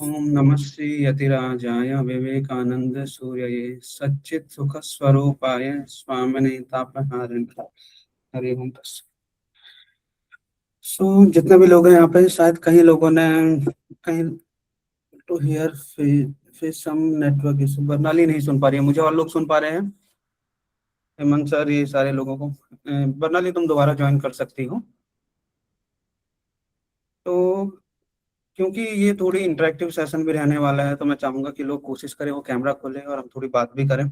ओम नमः श्री यतिराजाय विवेकानंद सूर्यये सच्चित सुख स्वरूपाय स्वामिने तापहारिणे हरि ओम तत्सत्। जितने भी लोग हैं यहाँ पे, शायद कहीं लोगों ने कहीं to here face some network issue. Barnali नहीं सुन पा रही है मुझे, और लोग सुन पा रहे हैं? हेमंत सर, ये सारे लोगों को बर्नाली तुम दोबारा ज्वाइन कर सकती हो। तो क्योंकि ये थोड़ी इंटरेक्टिव सेशन भी रहने वाला है, तो मैं चाहूंगा कि लोग कोशिश करें वो कैमरा खोलें और हम थोड़ी बात भी करें।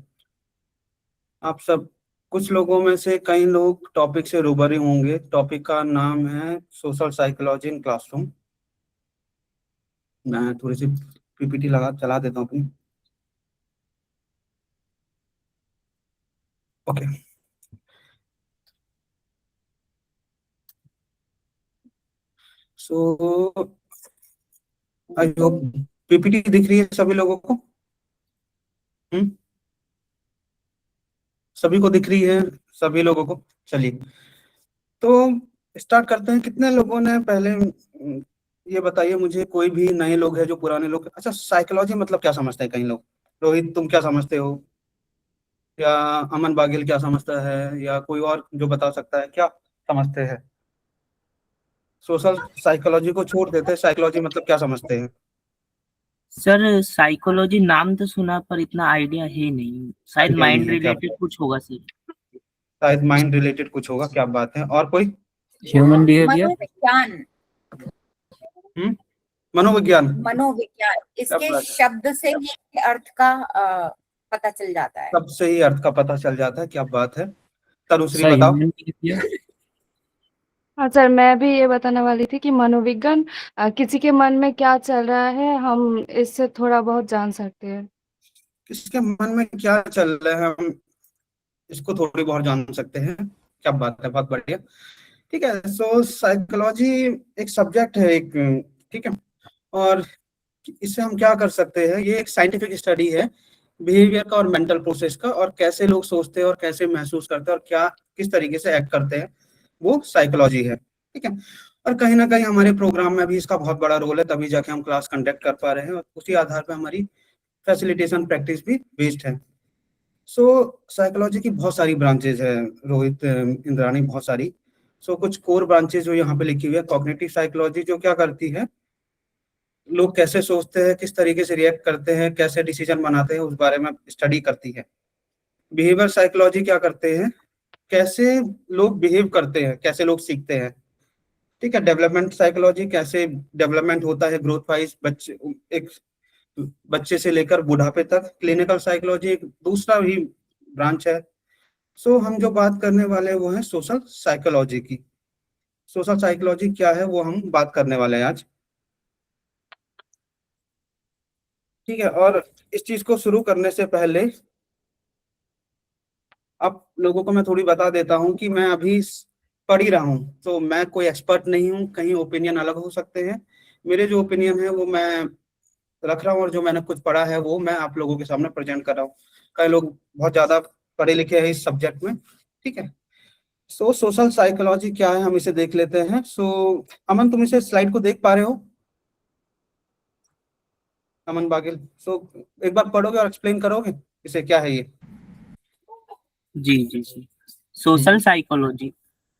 आप सब, कुछ लोगों में से कई लोग टॉपिक से रूबरू होंगे। टॉपिक का नाम है सोशल साइकोलॉजी इन क्लासरूम। मैं थोड़ी सी पीपीटी लगा चला देता हूँ अपनी। Okay, so I hope PPT दिख रही है सभी लोगों को। हम्म, सभी को दिख रही है, सभी लोगों को। चलिए, तो स्टार्ट करते हैं। कितने लोगों ने पहले ये बताइए मुझे, कोई भी नए लोग हैं जो पुराने लोग? अच्छा, साइकोलॉजी मतलब क्या समझते हैं कई लोग? रोहित, तुम क्या समझते हो? या अमन बागिल क्या समझता है? या कोई और जो बता सकता है क्या समझते हैं? सोशल साइकोलॉजी को छोड़ देते हैं, साइकोलॉजी मतलब क्या समझते हैं? सर, साइकोलॉजी नाम तो सुना पर इतना आइडिया है नहीं। शायद आइडिया नहीं माइंड है क्या? रिलेटेड कुछ होगा सर। शायद माइंड रिलेटेड कुछ होगा, क्या बात है। और कोई? Human behaviour. मनोविज्ञान। हम्म, मनोविज्ञान। मनोविज्ञान, क्या इसके बात, शब्द से ही अर्थ का पता चल जाता है। तब से ही अर्थ का पता चल जाता है, क्या बात है। तनुश्री सर, बताओ। Human behaviour. हाँ सर, मैं भी ये बताने वाली थी कि मनोविज्ञान किसी के मन में क्या चल रहा है, हम इससे थोड़ा बहुत जान सकते हैं। किसके मन में क्या चल रहा है, हम इसको थोड़ी बहुत जान सकते हैं। क्या बात है, बहुत बढ़िया। ठीक है, सो साइकोलॉजी एक सब्जेक्ट है, एक, ठीक है। और इससे हम क्या कर सकते हैं? ये एक साइंटिफिक स्टडी है बिहेवियर का और मेंटल प्रोसेस का, और कैसे लोग सोचते हैं और कैसे महसूस करते हैं और क्या किस तरीके से एक्ट करते हैं, वो साइकोलॉजी है। ठीक है, और कहीं ना कहीं हमारे प्रोग्राम में भी इसका बहुत बड़ा रोल है, तभी जाके हम क्लास कंडक्ट कर पा रहे हैं, और उसी आधार पर हमारी फैसिलिटेशन प्रैक्टिस भी बेस्ड है। सो साइकोलॉजी की बहुत सारी ब्रांचेज है रोहित, इंद्राणी, बहुत सारी। कुछ कोर ब्रांचेज जो यहाँ पे लिखी हुई है। कॉग्निटिव साइकोलॉजी जो क्या करती है, लोग कैसे सोचते हैं, किस तरीके से रिएक्ट करते हैं, कैसे डिसीजन बनाते हैं, उस बारे में स्टडी करती है। बिहेवियर साइकोलॉजी क्या करते हैं, कैसे लोग बिहेव करते हैं, कैसे लोग सीखते हैं। ठीक है, डेवलपमेंट साइकोलॉजी, कैसे डेवलपमेंट होता है ग्रोथ वाइज, बच्चे, एक बच्चे से लेकर बुढ़ापे तक। क्लिनिकल साइकोलॉजी एक दूसरा भी ब्रांच है। हम जो बात करने वाले हैं वो है सोशल साइकोलॉजी की। सोशल साइकोलॉजी क्या है वो हम बात करने वाले हैं आज। ठीक है, और इस चीज को शुरू करने से पहले आप लोगों को मैं थोड़ी बता देता हूँ कि मैं अभी पढ़ ही रहा हूँ, तो मैं कोई एक्सपर्ट नहीं हूँ, कहीं ओपिनियन अलग हो सकते हैं। मेरे जो ओपिनियन है वो मैं रख रहा हूँ, और जो मैंने कुछ पढ़ा है वो मैं आप लोगों के सामने प्रेजेंट कर रहा हूँ। कई लोग बहुत ज्यादा पढ़े लिखे हैं इस सब्जेक्ट में। ठीक है, सोशल साइकोलॉजी क्या है हम इसे देख लेते हैं। अमन, तुम इसे स्लाइड को देख पा रहे हो? अमन बागिल, एक बार पढ़ोगे और एक्सप्लेन करोगे इसे, क्या है ये? जी जी जी। Social psychology.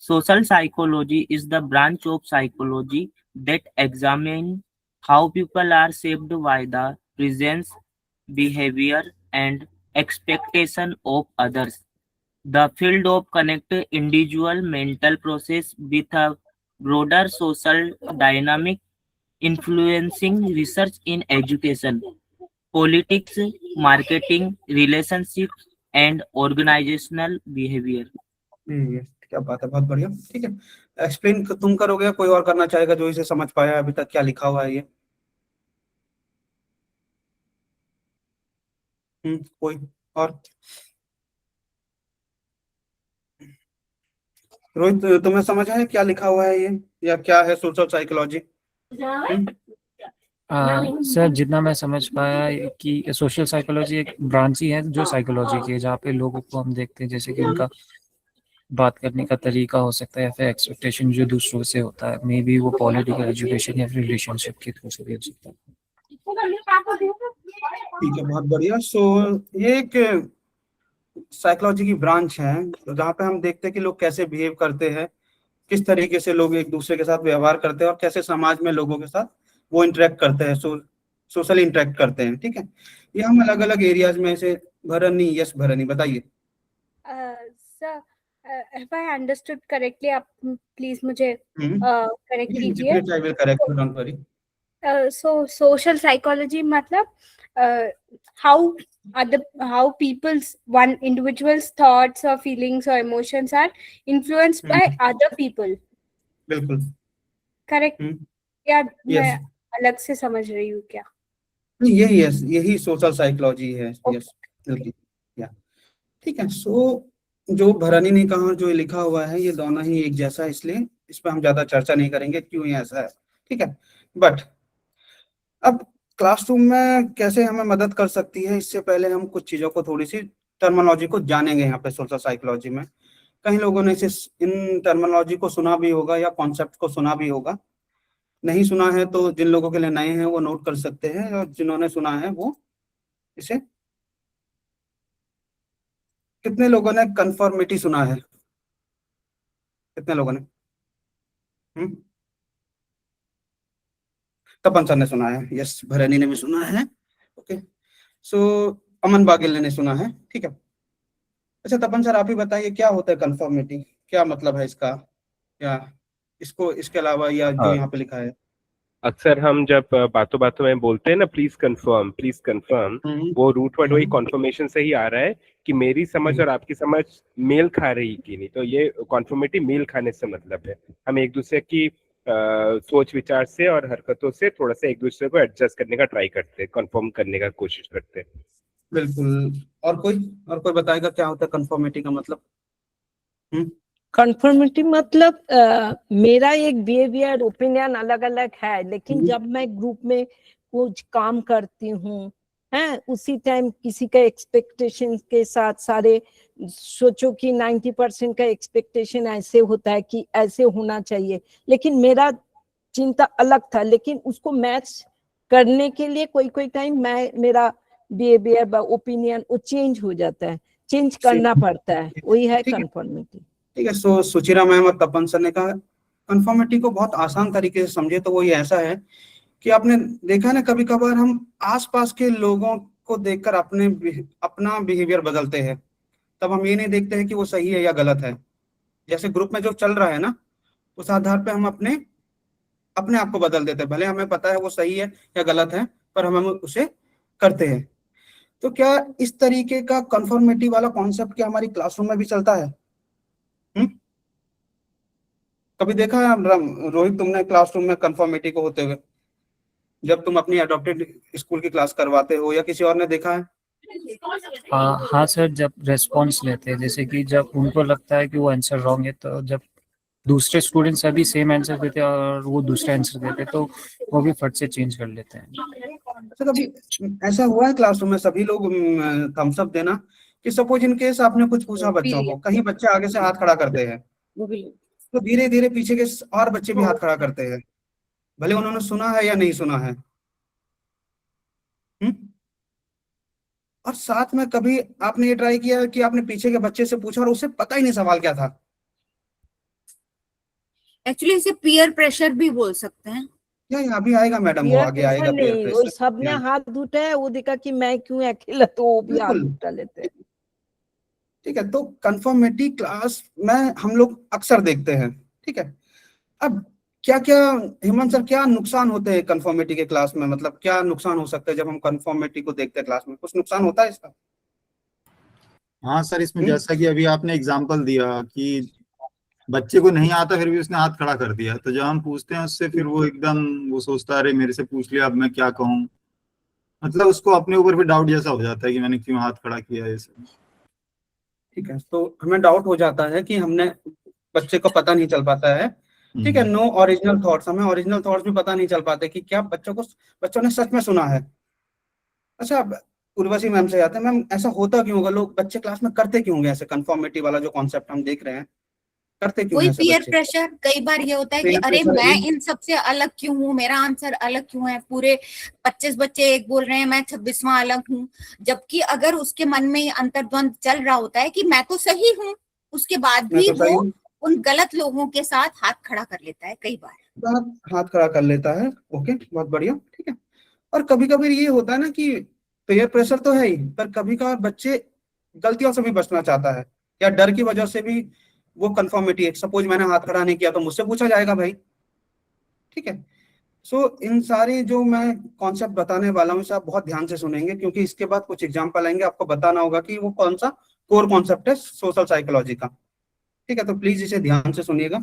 Social psychology is the branch of psychology that examines how people are shaped by the presence, behavior, and expectation of others. The field of connect individual mental process with a broader social dynamic influencing research in education, politics, marketing, relationships, and organizational behavior. ये क्या बात है, बहुत बढ़िया। ठीक है, explain तुम करोगे या कोई और करना चाहेगा जो इसे समझ पाया है अभी तक, क्या लिखा हुआ है ये? कोई और? रोहित, तुम्हें समझ आया क्या लिखा हुआ है ये, या क्या है सोशल साइकोलॉजी? सर, जितना मैं समझ पाया कि सोशल साइकोलॉजी एक ब्रांच ही है जो साइकोलॉजी की है, जहाँ पे लोगों को हम देखते हैं जैसे कि उनका बात करने का तरीका हो सकता है या फिर एक्सपेक्टेशन जो दूसरों से होता है, मे बी वो पॉलिटिकल, एजुकेशन या फिर रिलेशनशिप के थ्रू से भी हो सकता है। ठीक है, बहुत बढ़िया। सो ये एक साइकोलॉजी की ब्रांच है जहाँ पे हम देखते हैं कि लोग कैसे बिहेव करते हैं, किस तरीके से लोग एक दूसरे के साथ व्यवहार करते हैं और कैसे समाज में लोगों के साथ वो इंटरेक्ट करते हैं, सोशल इंटरेक्ट करते हैं। ठीक है, ये हम अलग अलग एरियाज में से भरनी, यस भरनी बताइए। Sir, if I understood correctly, आप प्लीज मुझे करेक्ट कीजिए। I will correct you, don't worry. So social psychology matlab how one individual's thoughts or feelings or emotions are influenced by other people, बिल्कुल correct? या Yes. मैं अलग से समझ रही हूँ क्या? यही सोशल साइकोलॉजी है। यस बिल्कुल, या ठीक है। सो जो भरनी ने कहा, जो लिखा हुआ है, ये दोनों ही एक जैसा है, इसलिए इस पर हम ज्यादा चर्चा नहीं करेंगे क्यों ये ऐसा है। ठीक है, बट अब क्लासरूम में कैसे हमें मदद कर सकती है, इससे पहले हम कुछ चीजों को, थोड़ी सी टर्मिनोलॉजी को जानेंगे। यहाँ पे सोशल साइकोलॉजी में कई लोगों ने इन टर्मिनोलॉजी को सुना भी होगा या कॉन्सेप्ट को सुना भी होगा। नहीं सुना है तो जिन लोगों के लिए नए हैं वो नोट कर सकते हैं, और जिन्होंने सुना है वो इसे। कितने लोगों ने कन्फर्मिटी सुना है? कितने लोगों ने? तपन सर ने सुना है, यस। भरनी ने भी सुना है, ओके। सो अमन बागिल ने सुना है, ठीक है। अच्छा तपन सर, आप ही बताइए क्या होता है कन्फर्मिटी, क्या मतलब है इसका, या इसको इसके अलावा या जो यहाँ पे लिखा है? अक्सर हम जब बातों बातों में बोलते हैं ना प्लीज कंफर्म, वो रूट वर्ड वही कॉन्फर्मेशन से ही आ रहा है कि मेरी समझ और आपकी समझ मेल खा रही कि नहीं। तो ये कॉन्फर्मिटी मेल खाने से मतलब है, हम एक दूसरे की सोच विचार से और हरकतों से थोड़ा सा एक दूसरे को एडजस्ट करने का ट्राई करते हैं, कंफर्म करने का कोशिश करते हैं। बिल्कुल। और कोई बताएगा क्या होता है कन्फर्मिटी का मतलब? कन्फर्मिटी मतलब मेरा एक बिहेवियर ओपिनियन अलग अलग है, लेकिन जब मैं ग्रुप में कुछ काम करती हूँ है, उसी टाइम किसी का एक्सपेक्टेशन के साथ सारे सोचो कि 90% का एक्सपेक्टेशन ऐसे होता है कि ऐसे होना चाहिए, लेकिन मेरा चिंता अलग था, लेकिन उसको मैच करने के लिए कोई टाइम मेरा बिहेवियर ओपिनियन वो चेंज हो जाता है, चेंज करना पड़ता है, वही है कन्फर्मिटी। ठीक है। सो सुचिरा मैम और तपन सर ने कहा कन्फर्मिटी को बहुत आसान तरीके से समझे तो वो ये ऐसा है कि आपने देखा है ना, कभी कभार हम आसपास के लोगों को देखकर अपना बिहेवियर बदलते हैं, तब हम ये नहीं देखते हैं कि वो सही है या गलत है। जैसे ग्रुप में जो चल रहा है ना, उस आधार पे हम अपने आप को बदल देते हैं, भले हमें पता है वो सही है या गलत है, पर हम उसे करते हैं। तो क्या इस तरीके का कन्फर्मिटी वाला कॉन्सेप्ट क्या हमारी क्लासरूम में भी चलता है? कभी देखा है रोहित तुमने क्लासरूम में कन्फर्मिटी को होते हुए, जब तुम अपनी अडॉप्टेड स्कूल की क्लास करवाते हो, या किसी और ने देखा है? हाँ सर, जब रेस्पॉन्स लेते हैं, जैसे कि जब उनको लगता है कि वो आंसर रॉन्ग है, तो जब दूसरे स्टूडेंट्स अभी सेम आंसर देते हैं और वो दूसरा आंसर देते हैं, तो वो भी फट से चेंज कर लेते हैं। तो कभी ऐसा हुआ है क्लासरूम में सभी लोग थम्स अप देना, कि सपोज इन केस आपने कुछ पूछा बच्चों को, कहीं बच्चे आगे से हाथ खड़ा करते हैं, तो धीरे धीरे पीछे के और बच्चे भी हाथ खड़ा करते हैं, भले उन्होंने सुना है या नहीं सुना है। और साथ में कभी आपने ये ट्राई किया कि आपने पीछे के बच्चे से पूछा और उसे पता ही नहीं सवाल क्या था? एक्चुअली इसे पीयर प्रेशर भी बोल सकते हैं। या अभी आएगा मैडम, वो आगे आएगा पीयर वो प्रेशर। सबने हाथ उठाया, वो देखा कि मैं क्यों अकेला, तो वो भी हाथ उठा लेते हैं। ठीक है, तो कन्फर्मिटी क्लास में हम लोग अक्सर देखते हैं। ठीक है, अब क्या हेमंत सर, क्या नुकसान होते हैं कन्फर्मिटी के क्लास में? मतलब क्या नुकसान हो सकता है जब हम कन्फर्मिटी को देखते हैं क्लास में? कुछ नुकसान होता है इसका? हाँ सर, इसमें जैसा कि अभी आपने एग्जांपल दिया कि बच्चे को नहीं आता फिर भी उसने हाथ खड़ा कर दिया, तो जब हम पूछते हैं उससे, फिर वो एकदम वो सोचता है अरे मेरे से पूछ लिया, अब मैं क्या कहूँ, मतलब उसको अपने ऊपर भी डाउट जैसा हो जाता है कि मैंने क्यों हाथ खड़ा किया है। ठीक है, तो हमें डाउट हो जाता है कि हमने, बच्चे को पता नहीं चल पाता है। ठीक है, नो ओरिजिनल थॉट्स, हमें ओरिजिनल थॉट्स भी पता नहीं चल पाते कि क्या बच्चों ने सच में सुना है। अच्छा, उर्वशी मैम से आते हैं। मैम, ऐसा होता क्यों होगा? लोग, बच्चे क्लास में करते क्यों होंगे ऐसे? कन्फर्मिटी वाला जो कॉन्सेप्ट हम देख रहे हैं, करते क्यों कोई हैं ऐसे पीयर बच्चे? प्रेशर, कई बार ये होता है कि Peer अरे pressure मैं in- इन सबसे अलग क्यों हूँ, मेरा आंसर अलग क्यों है, पूरे 25 बच्चे एक बोल रहे हैं, मैं 26वां अलग हूँ। जबकि अगर उसके मन में ये अंतर्द्वंद चल रहा होता है कि मैं तो सही हूँ, उसके बाद मैं भी तो सही वो हूँ, उन गलत लोगों के साथ हाथ खड़ा कर लेता है कई बार। हाथ खड़ा कर लेता है। ओके, बहुत बढ़िया, ठीक है। और कभी कभी ये होता है ना कि पेयर प्रेशर तो है ही, पर कभी कभार बच्चे गलतियों से भी बचना चाहता है, या डर की वजह से भी वो कंफर्मिटी है, सपोज मैंने हाथ खड़ा नहीं किया तो मुझसे पूछा जाएगा भाई, ठीक है। सो इन सारे जो मैं कॉन्सेप्ट बताने वाला हूँ इसे आप बहुत ध्यान से सुनेंगे, क्योंकि इसके बाद कुछ एग्जाम्पल आएंगे, आपको बताना होगा कि वो कौन सा कोर कॉन्सेप्ट है सोशल साइकोलॉजी का, ठीक है। तो प्लीज इसे ध्यान से सुनिएगा।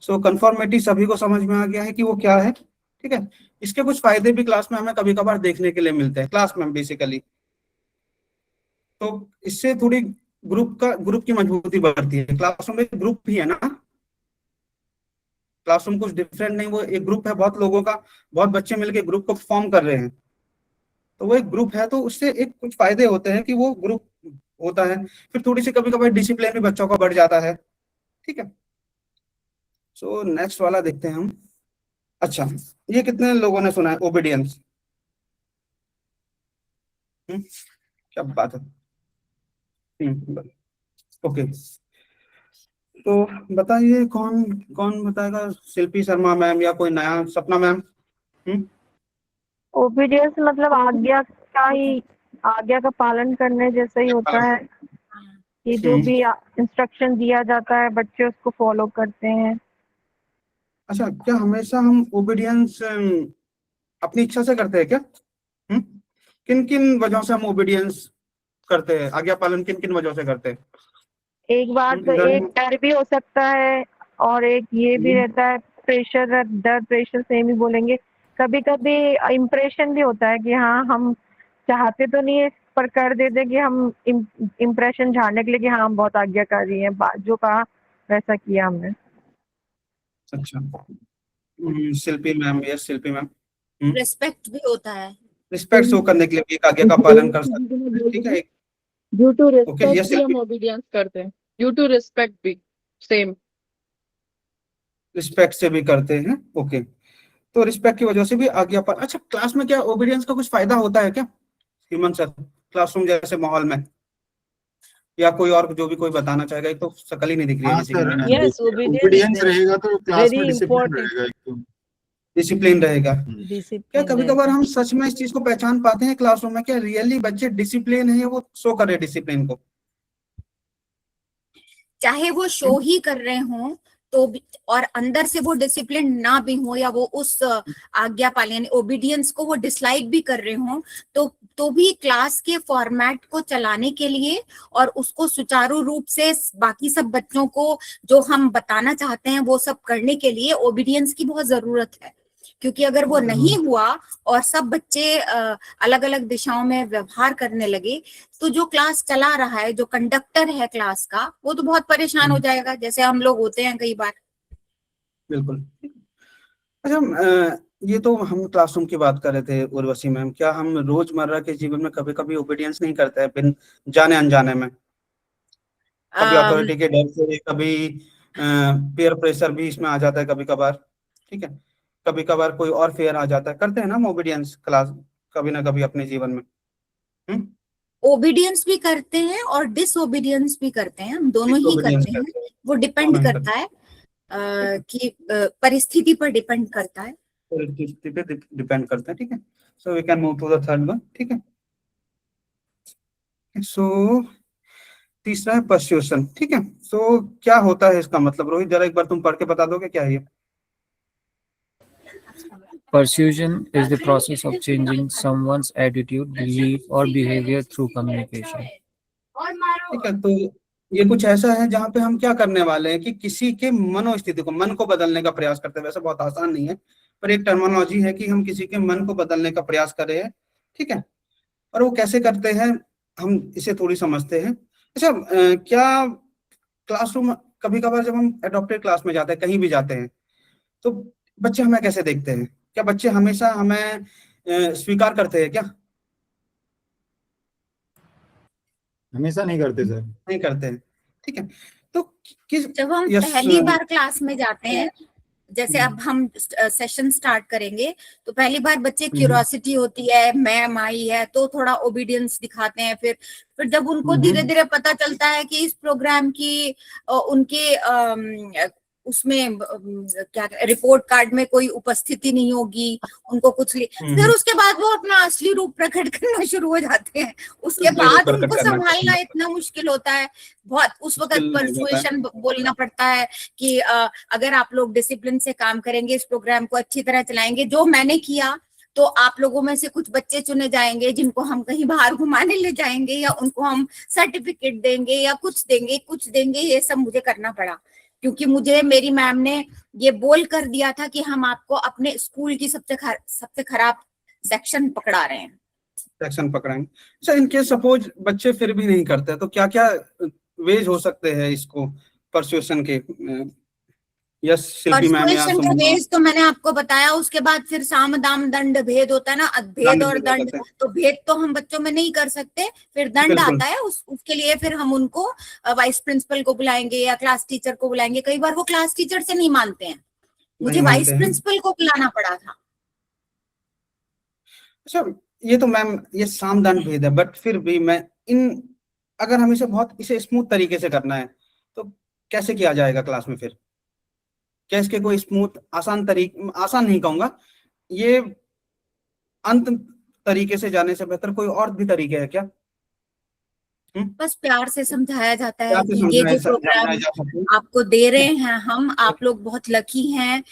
सो कंफर्मिटी सभी को समझ में आ गया है कि वो क्या है, ठीक है। इसके कुछ फायदे भी क्लास में हमें कभी कभार देखने के लिए मिलते हैं, क्लास में बेसिकली। तो इससे थोड़ी ग्रुप की मजबूती बढ़ती है। क्लासरूम में ग्रुप भी है ना, क्लासरूम कुछ डिफरेंट नहीं, वो एक ग्रुप है बहुत लोगों का, बहुत बच्चे मिलकर ग्रुप को फॉर्म कर रहे हैं, तो वो एक ग्रुप है, तो उससे एक कुछ फायदे होते हैं कि वो ग्रुप होता है। फिर थोड़ी सी कभी कभार डिसिप्लिन भी बच्चों का बढ़ जाता है, ठीक है। सो नेक्स्ट वाला देखते हैं हम। अच्छा, ये कितने लोगों ने सुना है ओबीडियंस? क्या बात है। ओके, तो बताइए कौन कौन बताएगा, शिल्पी शर्मा मैम या कोई नया, सपना मैम? ओबीडियंस मतलब आज्ञा का पालन करने जैसा ही होता है कि जो भी इंस्ट्रक्शन दिया जाता है बच्चे उसको फॉलो करते हैं। अच्छा, क्या हमेशा हम ओबीडियंस अपनी इच्छा से करते हैं क्या? किन किन वजहों से हम ओबीडियंस करते हैं, आज्ञा पालन किन किन वजहों से करते हैं? एक बात तो इधर एक डर भी हो सकता है और एक ये भी रहता है प्रेशर, डर प्रेशर सेम ही बोलेंगे। कभी कभी इम्प्रेशन भी होता है कि हाँ हम चाहते तो नहीं है पर कर देते कि हम इम्प्रेशन झाड़ने के लिए कि हाँ हम बहुत आज्ञाकारी हैं, जो कहा वैसा किया हमने। अच्छा, शिल्पी ma'am, yes Shilpi ma'am. Respect भी होता है, रिस्पेक्ट शो करने के लिए भी एक आज्ञा का पालन कर सकते हैं, ठीक है। Due to okay, respect yes भी हम ओबीडियंस करते हैं, ड्यू टू रिस्पेक्ट भी सेम। रिस्पेक्ट से भी करते हैं, ओके। तो रिस्पेक्ट की वजह से भी आज्ञा पालन। अच्छा, क्लास में क्या ओबीडियंस का कुछ फायदा होता है क्या ह्यूमन सर, क्लासरूम जैसे माहौल में? या कोई और जो भी कोई बताना चाहेगा, एक तो शकल ही नहीं दिख रही है हाँ किसी की। सर, यस ओबीडियंस रहेगा तो क्लास में वेरी डिसिप्लिन इम्पोर्टेंट। रहेगा एक तो। डिसिप्लिन रहेगा। क्या डिसिप्लिन कभी कभार हम सच में इस चीज को पहचान पाते हैं क्लासरूम में, क्या रियली बच्चे डिसिप्लिन है, वो शो कर रहे डिसिप्लिन को? चाहे वो शो ही कर रहे हों तो भी, और अंदर से वो डिसिप्लिन ना भी हो या वो उस आज्ञा पालन ओबीडियंस को वो डिसलाइक भी कर रहे हों, तो भी क्लास के फॉर्मेट को चलाने के लिए और उसको सुचारू रूप से बाकी सब बच्चों को जो हम बताना चाहते हैं वो सब करने के लिए ओबीडियंस की बहुत जरूरत है। क्योंकि अगर वो नहीं हुआ और सब बच्चे अलग अलग दिशाओं में व्यवहार करने लगे तो जो क्लास चला रहा है, जो कंडक्टर है क्लास का, वो तो बहुत परेशान हो जाएगा, जैसे हम लोग होते हैं कई बार। बिल्कुल। अच्छा, ये तो हम क्लासरूम की बात कर रहे थे उर्वशी मैम, क्या हम रोजमर्रा के जीवन में कभी कभी ओबीडियंस नहीं करते हैं बिन जाने अनजाने में? कभी अथॉरिटी के डर से, कभी पीयर प्रेशर भी इसमें आ जाता है कभी कभार, ठीक है। कभी कभार कोई और फेयर आ जाता है, करते हैं ना हम ओबीडियंस क्लास कभी ना कभी अपने जीवन में। ओबीडियंस भी करते हैं और डिसओबीडियंस भी करते हैं, हम दोनों ही Disobedience करते हैं। करते हैं, वो डिपेंड दोनों ही करता है कि परिस्थिति पर डिपेंड करता है। परिस्थिति पे डिपेंड करता है, ठीक है। So we can move to the third one, ठीक है। सो तीसरा है पर्स्यूशन, ठीक है। सो क्या होता है इसका मतलब, रोहित जरा एक बार तुम पढ़ के बता दोगे क्या है ये? Persuasion is the process of changing someone's attitude, belief, or behavior through communication. ठीक है, तो ये कुछ ऐसा है जहाँ पे हम क्या करने वाले हैं कि किसी के मनोस्थिति को, मन को बदलने का प्रयास करते हैं। वैसे बहुत आसान नहीं है, पर एक टर्मिनोलॉजी है कि हम किसी के मन को बदलने का प्रयास कर रहे हैं, ठीक है। और वो कैसे करते हैं हम इसे थोड़ी समझते हैं। अच्छा, क्या क्लासरूम कभी कभार जब हम एडॉप्टेड क्लास में जाते हैं, कहीं भी जाते हैं, तो बच्चे हमें कैसे देखते हैं? क्या बच्चे हमेशा हमें स्वीकार करते हैं क्या? हमेशा नहीं करते सर। नहीं करते हैं, ठीक है। तो किस जब हम यस पहली बार क्लास में जाते हैं, जैसे अब हम सेशन स्टार्ट करेंगे, तो पहली बार बच्चे क्यूरियोसिटी होती है, मैम आई है तो थोड़ा ओबीडियंस दिखाते हैं। फिर जब उनको धीरे धीरे पता चलता है कि इस प्रोग्राम की उनके उसमें क्या रिपोर्ट कार्ड में कोई उपस्थिति नहीं होगी, उनको कुछ फिर उसके बाद वो अपना असली रूप प्रकट करना शुरू हो जाते हैं। उसके बाद उनको संभालना इतना मुश्किल होता है, बहुत उस वक्त परसुएशन बोलना पड़ता है कि अगर आप लोग डिसिप्लिन से काम करेंगे, इस प्रोग्राम को अच्छी तरह चलाएंगे, जो मैंने किया, तो आप लोगों में से कुछ बच्चे चुने जाएंगे जिनको हम कहीं बाहर घुमाने ले जाएंगे, या उनको हम सर्टिफिकेट देंगे या कुछ देंगे। ये सब मुझे करना पड़ा, क्योंकि मुझे मेरी मैम ने ये बोल कर दिया था कि हम आपको अपने स्कूल की सबसे खराब सेक्शन पकड़ा रहे हैं। सेक्शन पकड़ाएंगे। अच्छा, इनके सपोज बच्चे फिर भी नहीं करते, तो क्या क्या वेज हो सकते हैं इसको परसुएशन के? यस शिल्पी मैम या परसुएशन के वेज तो मैंने आपको बताया। उसके बाद फिर साम दाम दंड भेद होता है ना, भेद और दंड। तो भेद तो हम बच्चों में नहीं कर सकते, फिर दंड आता है। उसके लिए फिर हम उनको वाइस प्रिंसिपल को बुलाएंगे या क्लास टीचर को बुलाएंगे। कई बार वो क्लास टीचर से नहीं मानते हैं, मुझे वाइस प्रिंसिपल को बुलाना पड़ा था। अच्छा, ये तो मैम ये साम दान भेद है, बट फिर भी मैं अगर हम इसे स्मूथ तरीके से करना है तो कैसे किया जाएगा क्लास में? फिर क्या इसके कोई स्मूथ आसान नहीं कहूंगा, ये अंत तरीके से जाने से बेहतर कोई और भी तरीके है क्या? बस प्यार से समझाया जाता है कि ये जो प्रोग्राम आपको दे रहे हैं हम, आप लोग बहुत लकी हैं।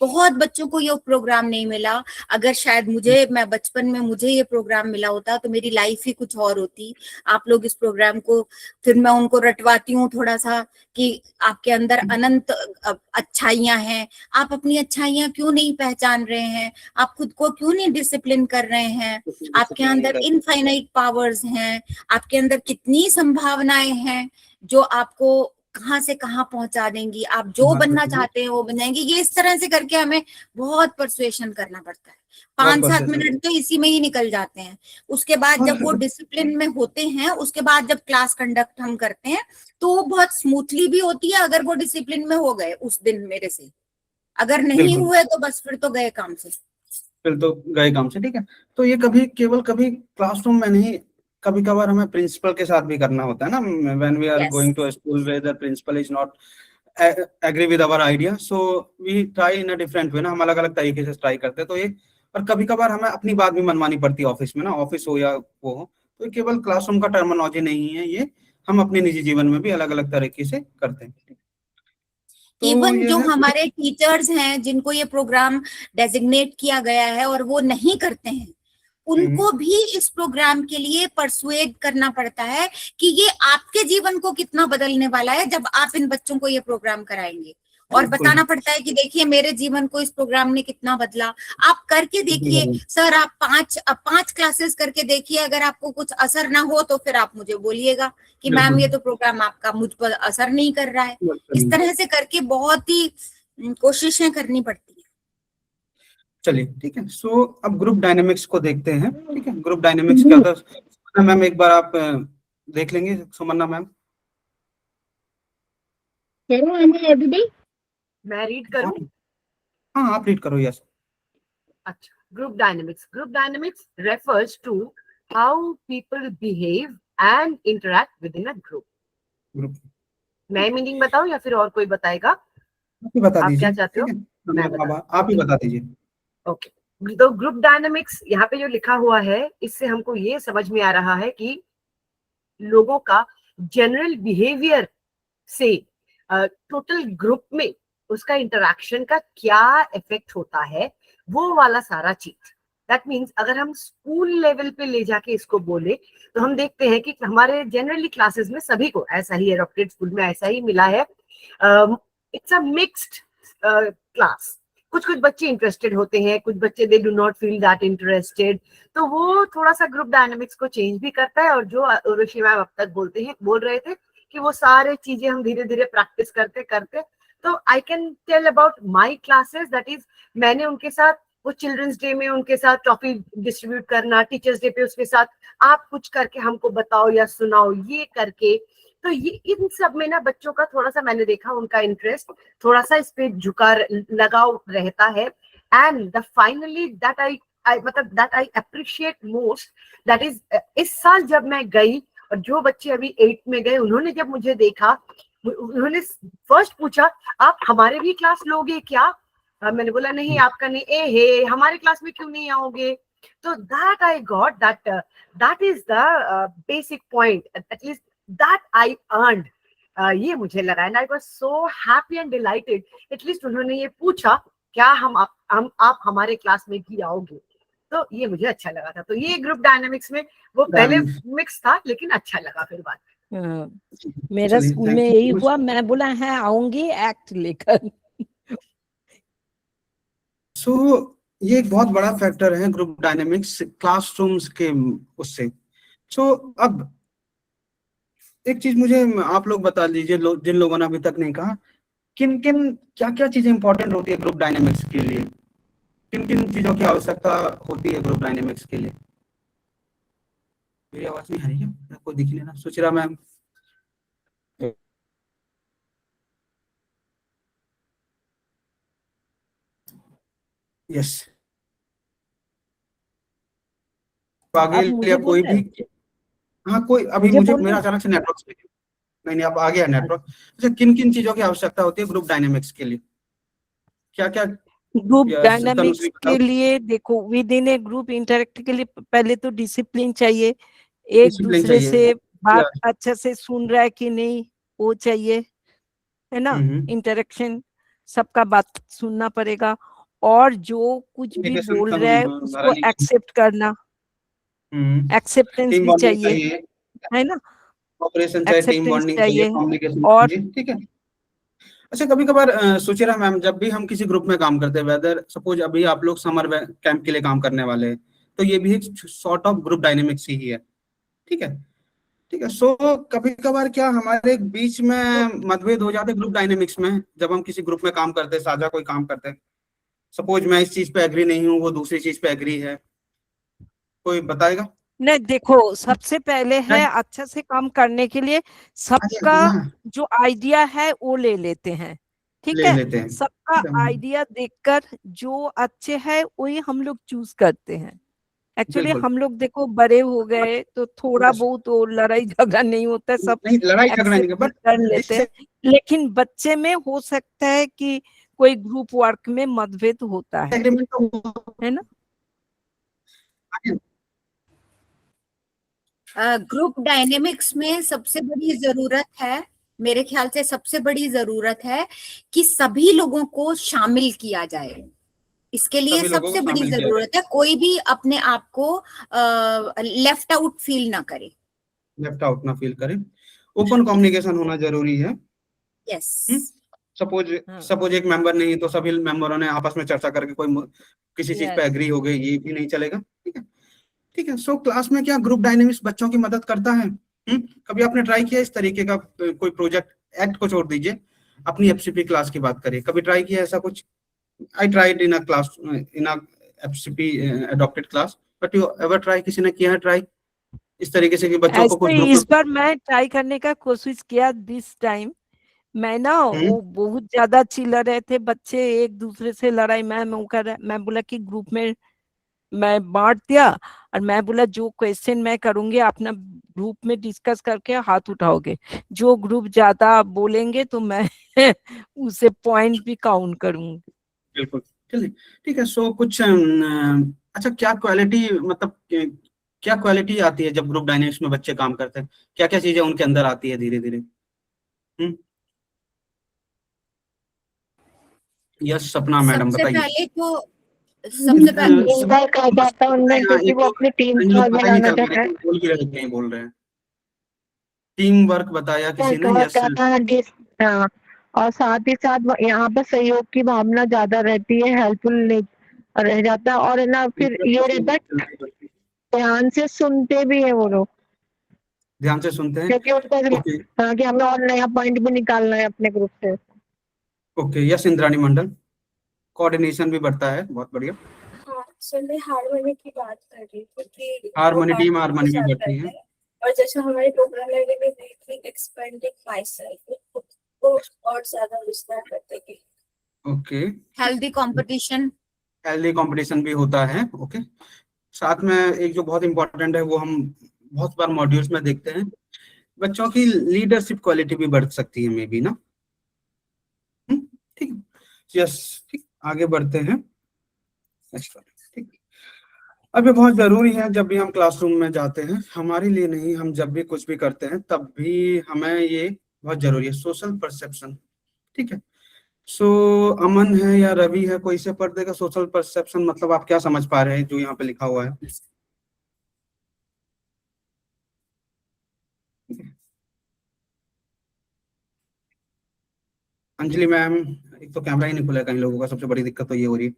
बहुत बच्चों को ये प्रोग्राम नहीं मिला। अगर शायद मैं बचपन में मुझे ये प्रोग्राम मिला होता तो मेरी लाइफ ही कुछ और होती। आप लोग इस प्रोग्राम को, फिर मैं उनको रटवाती हूँ थोड़ा सा कि आपके अंदर अनंत अच्छाइयां हैं, आप अपनी अच्छाइयां क्यों नहीं पहचान रहे हैं, आप खुद को क्यों नहीं डिसिप्लिन कर रहे हैं, आपके अंदर इनफाइनाइट पावर्स हैं, आपके अंदर कितनी संभावनाएं हैं जो आपको कहाँ से कहाँ पहुंचा देंगी, आप जो बनना चाहते हैं वो बन जाएंगे। ये इस तरह से करके हमें बहुत परसुएशन करना पड़ता है। 5-7 मिनट तो इसी में ही निकल जाते हैं। उसके बाद जब वो डिसिप्लिन में होते हैं, उसके बाद जब क्लास कंडक्ट हम करते हैं तो वो बहुत स्मूथली भी होती है, अगर वो डिसिप्लिन में हो गए उस दिन मेरे से। अगर नहीं हुए तो बस फिर तो गए काम से। ठीक है। तो ये केवल कभी क्लासरूम में नहीं, कभी कभार हमें प्रिंसिपल के साथ भी करना होता है ना, when we are going to a school where the principal is not agree with our idea, so we try in a different way ना, हम अलग अलग तरीके से ट्राई करते हैं। तो ये और कभी कभार हमें अपनी बात भी मनवानी पड़ती है ऑफिस में ना, ऑफिस हो या वो हो। तो केवल क्लासरूम का टर्मिनोलॉजी नहीं है, ये हम अपने निजी जीवन में भी अलग अलग तरीके से करते हैं। तो इवन जो हमारे टीचर्स हैं जिनको ये प्रोग्राम डेजिग्नेट किया गया है और वो नहीं करते हैं, उनको भी इस प्रोग्राम के लिए परसुएड करना पड़ता है कि ये आपके जीवन को कितना बदलने वाला है जब आप इन बच्चों को ये प्रोग्राम कराएंगे। और बताना पड़ता है कि देखिए मेरे जीवन को इस प्रोग्राम ने कितना बदला, आप करके देखिए सर, आप 5 क्लासेस करके देखिए, अगर आपको कुछ असर ना हो तो फिर आप मुझे बोलिएगा कि मैम ये तो प्रोग्राम आपका मुझ पर असर नहीं कर रहा है। इस तरह से करके बहुत ही कोशिशें करनी पड़ती है। चलिए ठीक है। सो अब ग्रुप डायनेमिक्स को देखते हैं। ठीक है, ग्रुप डायनेमिक्स क्या होता है मैम, एक बार आप देख लेंगे सुमन्ना मैम? मैं रीड करूं? हाँ आप रीड करो। यस। अच्छा, group dynamics refers to how people behave and interact within a group. मैं मीनिंग बताऊं या फिर और कोई बताएगा? बता दीजिए। क्या चाहते हो? आप ही बता दीजिए। ओके, तो ग्रुप डायनेमिक्स यहाँ पे जो लिखा हुआ है, इससे हमको ये समझ में आ रहा है कि लोगों का जनरल बिहेवियर से टोटल ग्रुप में उसका इंटरेक्शन का क्या इफेक्ट होता है, वो वाला सारा चीज। दैट मीन्स अगर हम स्कूल लेवल पे ले जाके इसको बोले तो हम देखते हैं कि हमारे जनरली क्लासेस में सभी को ऐसा ही, एडॉप्टेड स्कूल में ऐसा ही मिला है। It's a mixed class. कुछ बच्चे इंटरेस्टेड होते हैं, कुछ बच्चे they do not feel that interested. तो वो थोड़ा सा ग्रुप डायनेमिक्स को चेंज भी करता है। और जो उर्वशी मैम अब तक बोल रहे थे कि वो सारे चीजें हम धीरे धीरे प्रैक्टिस करते करते, तो I can tell about my classes. That is, मैंने उनके साथ वो चिल्ड्रंस डे में उनके साथ टॉफी डिस्ट्रीब्यूट करना, टीचर्स डे पे उसके साथ आप कुछ करके हमको बताओ या सुनाओ, ये करके तो ये इन सब में ना बच्चों का थोड़ा सा मैंने देखा उनका इंटरेस्ट थोड़ा सा इस पे लगाव रहता है. And the finally that I मतलब that I appreciate most, that is इस साल जब मैं गई और जो बच्चे अभी 8th में गए उन्होंने जब मुझे देखा, उन्होंने फर्स्ट पूछा आप हमारे भी क्लास लोगे क्या? मैंने बोला नहीं आपका नहीं. ए हे हमारे क्लास में क्यों नहीं आओगे? तो that I got that is the basic point, at least that I earned. ये मुझे लगा and I was so happy and dilated. At least उन्होंने ये पूछा क्या आप हमारे क्लास में भी आओगे, तो ये मुझे अच्छा लगा था. तो ये ग्रुप डायनामिक्स में वो पहले मिक्स था लेकिन अच्छा लगा फिर बाद. मेरा स्कूल में यही हुआ, मैं बोला है आऊंगी एक्ट लेकर. सो ये एक बहुत बड़ा फैक्टर है ग्रुप डायनेमिक्स क्लासरूम्स के उससे. सो अब एक चीज मुझे आप लोग बता दीजिए, जिन लोगों ने अभी तक नहीं कहा, किन किन क्या क्या चीजें इंपॉर्टेंट होती है ग्रुप डायनेमिक्स के लिए, किन किन चीजों की आवश्यकता होती है ग्रुप डायनेमिक्स के लिए. मेरी आवाज नहीं आ रही है, आपको दिख लेना. सुचिरा मैम. यस, आगे या कोई भी. हाँ कोई अभी मुझे मेरा अचानक से नेटवर्क नहीं अब आ गया नेटवर्क. अच्छा, किन किन चीजों की आवश्यकता होती है ग्रुप डायनेमिक्स के लिए, क्या क्या ग्रुप डायनामिक्स के लिए? देखो with in A group interact के लिए पहले तो डिसिप्लिन चाहिए, एक दूसरे से बात अच्छे से सुन रहा है कि नहीं वो चाहिए, है ना. इंटरेक्शन, सबका बात सुनना पड़ेगा और जो कुछ भी बोल रहा है उसको एक्सेप्ट करना, एक्सेप्टेंस भी चाहिए, है ना. ऑपरेशन चाहिए, टीम बॉन्डिंग चाहिए, कम्युनिकेशन और ठीक है. अच्छा, कभी कभार सुचिरा मैम, जब भी हम किसी ग्रुप में काम करते हैं, वेदर सपोज अभी आप लोग समर कैंप के लिए काम करने वाले हैं, तो ये भी एक सॉर्ट ऑफ ग्रुप डायनेमिक्स ही है. ठीक है, ठीक है. सो कभी कभार क्या हमारे बीच में मतभेद हो जाते ग्रुप डायनेमिक्स में, जब हम किसी ग्रुप में काम करते हैं, साझा कोई काम करते हैं. सपोज मैं इस चीज पे एग्री नहीं हूँ, वो दूसरी चीज पे एग्री है, कोई बताएगा? नहीं, देखो सबसे पहले है अच्छा से काम करने के लिए सबका जो आइडिया है वो ले लेते हैं. ठीक है, सबका आइडिया देखकर जो अच्छे है वही हम लोग चूज करते हैं. एक्चुअली हम लोग देखो बड़े हो गए तो थोड़ा बहुत वो लड़ाई झगड़ा नहीं होता है, सब लड़ाई झगड़ा नहीं कर लेते हैं. लेकिन बच्चे में हो सकता है कि कोई ग्रुप वर्क में मतभेद होता है ना. ग्रुप डायनेमिक्स में सबसे बड़ी जरूरत है, मेरे ख्याल से सबसे बड़ी जरूरत है कि सभी लोगों को शामिल किया जाए. इसके लिए सबसे बड़ी जरूरत है कोई भी अपने आप को लेफ्ट आउट फील ना करे, लेफ्ट आउट ना फील करे. ओपन कम्युनिकेशन होना जरूरी है. यस. सपोज एक मेंबर नहीं तो सभी मेंबरों ने आपस में चर्चा करके कोई किसी चीज पे एग्री हो गई, ये भी नहीं चलेगा. ठीक है, ठीक है. सो क्लास में क्या ग्रुप डायनेमिक्स बच्चों की मदद करता है? कभी आपने ट्राई किया इस तरीके का कोई प्रोजेक्ट? एक्ट को छोड़ दीजिए, अपनी एफसीपी क्लास की बात करिए. कभी ट्राई किया ऐसा कुछ? I tried in a class in a FCP adopted class, but you ever try? किसी ने किया है ट्राई इस तरीके से कि बच्चों को कुछ ग्रुप? इस बार मैं ट्राई करने का कोशिश किया दिस टाइम. मैं ना वो बहुत ज्यादा चिल्ला रहे थे बच्चे, एक दूसरे से लड़ाई मैं बोला कि ग्रुप में मैं बांट दिया और मैं बोला जो क्वेश्चन मैं करूंगी अपना ग्रुप में डिस्कस करके हाथ उठाओगे, जो ग्रुप ज्यादा बोलेंगे तो मैं उसे पॉइंट भी काउंट करूंगी. बिल्कुल, चलिए ठीक है. सो कुछ अच्छा, क्या क्वालिटी मतलब क्या क्वालिटी आती है जब ग्रुप डायनेमिक्स में बच्चे काम करते हैं? क्या क्या चीजें उनके अंदर आती है धीरे धीरे? यस सपना मैडम बताइए. सबसे पहले बोल भी रहे नहीं बोल रहे हैं. टीम वर्क बताया किसी ने. यस, और साथ ही साथ यहाँ पर सहयोग की भावना ज्यादा रहती है, हेल्पफुल रह जाता है. और ना फिर ये रहता है ध्यान से सुनते भी है वो लोग, ध्यान से सुनते हैं क्योंकि उनको कि हमें और नया पॉइंट भी निकालना है अपने ग्रुप से. ओके. यस इंद्राणी मंडल, कोऑर्डिनेशन भी बढ़ता है. बहुत बढ़िया. हाँ, सर मैं हारमोनी की बात कर रही थी कि हारमोनी, टीम हारमोनी भी बढ़ती है. और जैसे हमारे प्रोग्राम में एक्सपेंडिंग माई सेल्फ को और ज्यादा विस्तार करते गए। Okay, healthy competition, healthy competition भी होता है। ओके, साथ में एक जो बहुत इंपॉर्टेंट है वो हम बहुत बार मॉड्यूल्स में देखते हैं, बच्चों की लीडरशिप क्वालिटी भी बढ़ सकती है मे बी ना। ठीक, यस, ठीक, आगे बढ़ते हैं। ठीक, अब ये बहुत जरूरी है जब भी हम क्लासरूम में जाते हैं, हमारे लिए नहीं, हम जब भी कुछ भी करते हैं तब भी हमें ये बहुत जरूरी है, सोशल परसेप्शन। ठीक है, सो अमन है या रवि है, कोई से पढ़ देगा सोशल परसेप्शन मतलब आप क्या समझ पा रहे हैं जो यहाँ पे लिखा हुआ है? अंजलि मैम, एक तो कैमरा ही नहीं खुला है कई लोगों का, सबसे बड़ी दिक्कत तो ये हो रही है।